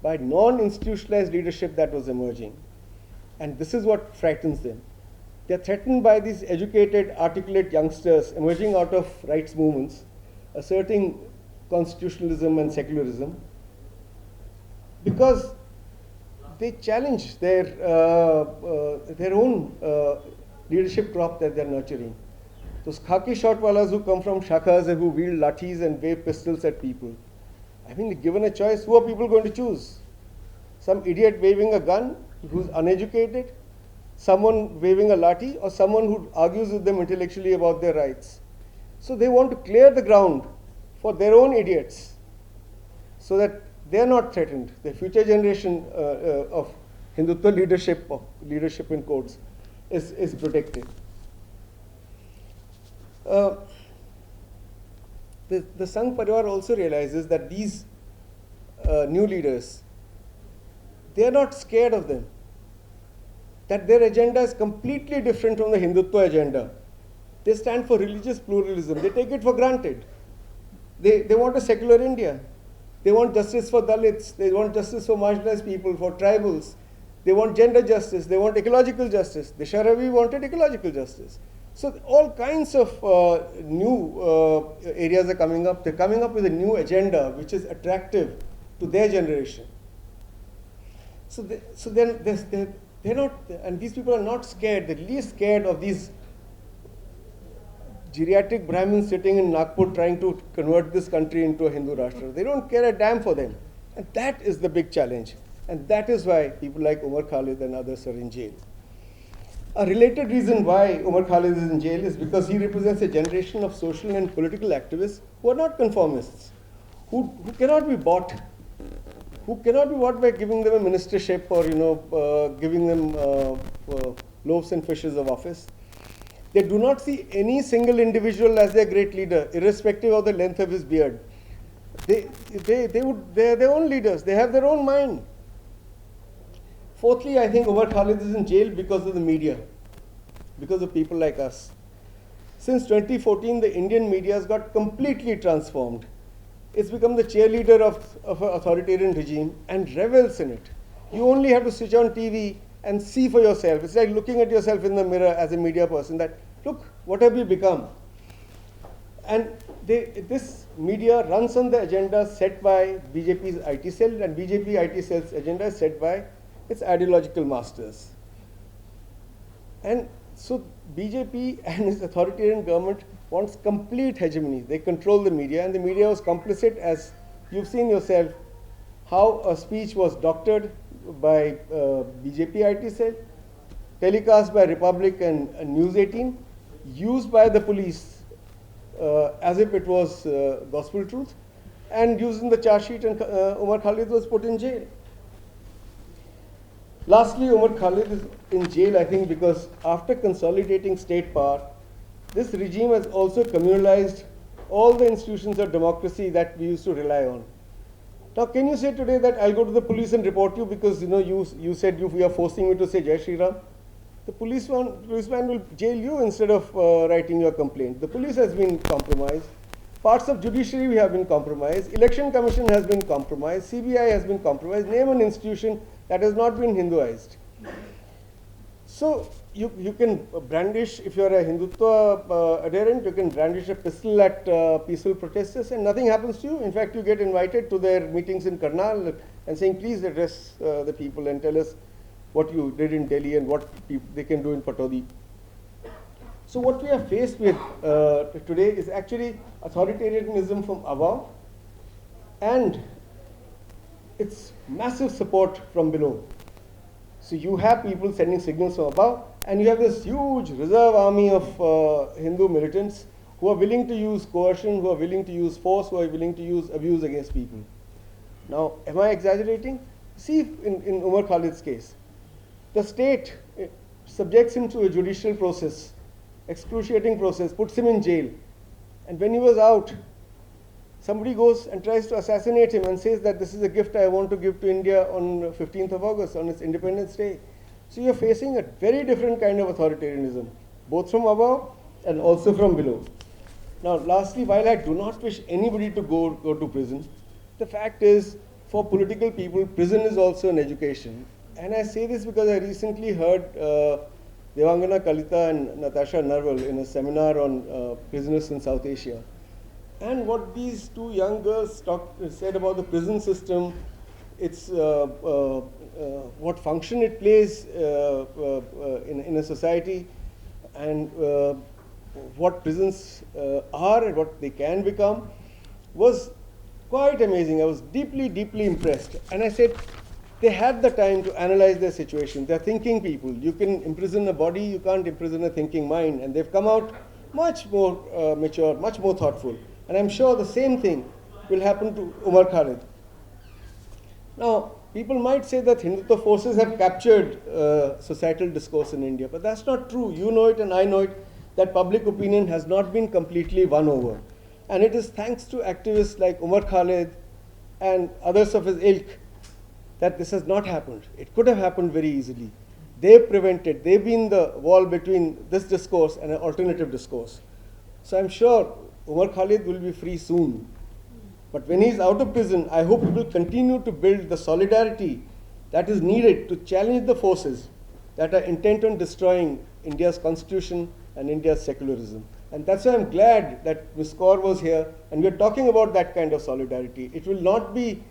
[SPEAKER 6] by non-institutionalized leadership that was emerging. And this is what frightens them. They are threatened by these educated, articulate youngsters emerging out of rights movements, asserting constitutionalism and secularism, because they challenge their own leadership crop that they're nurturing. Those khaki shortwalas who come from shakhas and who wield lathis and wave pistols at people. I mean, given a choice, who are people going to choose? Some idiot waving a gun who's uneducated, someone waving a lathi, or someone who argues with them intellectually about their rights. So they want to clear the ground for their own idiots so that they are not threatened. The future generation of Hindutva leadership in quotes, is protected. The Sangh Parivar also realizes that these new leaders, they are not scared of them, that their agenda is completely different from the Hindutva agenda. They stand for religious pluralism. They take it for granted. They want a secular India. They want justice for Dalits. They want justice for marginalized people, for tribals. They want gender justice. They want ecological justice. The Sharavi wanted ecological justice. So all kinds of new areas are coming up. They're coming up with a new agenda which is attractive to their generation. So they're not, and these people are not scared. They're least scared of these geriatric Brahmins sitting in Nagpur trying to convert this country into a Hindu Rashtra. They don't care a damn for them. And that is the big challenge. And that is why people like Umar Khalid and others are in jail. A related reason why Umar Khalid is in jail is because he represents a generation of social and political activists who are not conformists, who cannot be bought, by giving them a ministership or giving them loaves and fishes of office. They do not see any single individual as their great leader, irrespective of the length of his beard. They're their own leaders. They have their own mind. Fourthly, I think Umar Khalid is in jail because of the media, because of people like us. Since 2014, the Indian media has got completely transformed. It's become the cheerleader of an authoritarian regime and revels in it. You only have to switch on TV and see for yourself. It's like looking at yourself in the mirror as a media person that, look, what have you become? And this media runs on the agenda set by BJP's IT cell, and BJP IT cell's agenda is set by its ideological masters. And so BJP and its authoritarian government wants complete hegemony. They control the media, and the media was complicit, as you've seen yourself, how a speech was doctored by BJP IT cell, telecast by Republic and News 18, used by the police as if it was gospel truth, and used in the charge sheet, and Umar Khalid was put in jail. Lastly, Umar Khalid is in jail, I think, because after consolidating state power, this regime has also communalized all the institutions of democracy that we used to rely on. Now, can you say today that I'll go to the police and report you because you said you are forcing me to say Jai Shri Ram? The policeman will jail you instead of writing your complaint. The police has been compromised. Parts of judiciary have been compromised. Election Commission has been compromised. CBI has been compromised. Name an institution that has not been Hinduized. So you can brandish, if you are a Hindutva adherent, you can brandish a pistol at peaceful protesters and nothing happens to you. In fact, you get invited to their meetings in Karnal and saying, please address the people and tell us what you did in Delhi and what they can do in Patodi. So what we are faced with today is actually authoritarianism from above and it's massive support from below. So you have people sending signals from above and you have this huge reserve army of Hindu militants who are willing to use coercion, who are willing to use force, who are willing to use abuse against people. Now, am I exaggerating? See, in Umar Khalid's case, the state subjects him to a judicial process, excruciating process, puts him in jail. And when he was out, somebody goes and tries to assassinate him and says that this is a gift I want to give to India on 15th of August, on its Independence Day. So you're facing a very different kind of authoritarianism, both from above and also from below. Now, lastly, while I do not wish anybody to go to prison, the fact is, for political people, prison is also an education. And I say this because I recently heard Devangana Kalita and Natasha Narwal in a seminar on prisoners in South Asia. And what these two young girls said about the prison system, it's what function it plays in a society, and what prisons are and what they can become, was quite amazing. I was deeply, deeply impressed. And I said, they had the time to analyze their situation. They're thinking people. You can imprison a body, you can't imprison a thinking mind. And they've come out much more mature, much more thoughtful. And I'm sure the same thing will happen to Umar Khalid. Now, people might say that Hindutva forces have captured societal discourse in India, but that's not true. You know it and I know it, that public opinion has not been completely won over. And it is thanks to activists like Umar Khalid and others of his ilk that this has not happened. It could have happened very easily. They've prevented, they've been the wall between this discourse and an alternative discourse. So I'm sure Umar Khalid will be free soon. But when he's out of prison, I hope he will continue to build the solidarity that is needed to challenge the forces that are intent on destroying India's constitution and India's secularism. And that's why I'm glad that Ms. Kaur was here and we're talking about that kind of solidarity. It will not be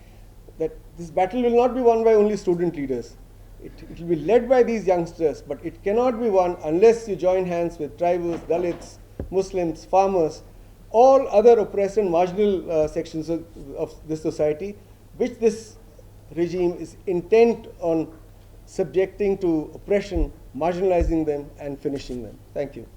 [SPEAKER 6] that this battle will not be won by only student leaders. It will be led by these youngsters, but it cannot be won unless you join hands with tribals, Dalits, Muslims, farmers, all other oppressed and marginal sections of this society, which this regime is intent on subjecting to oppression, marginalizing them and finishing them. Thank you.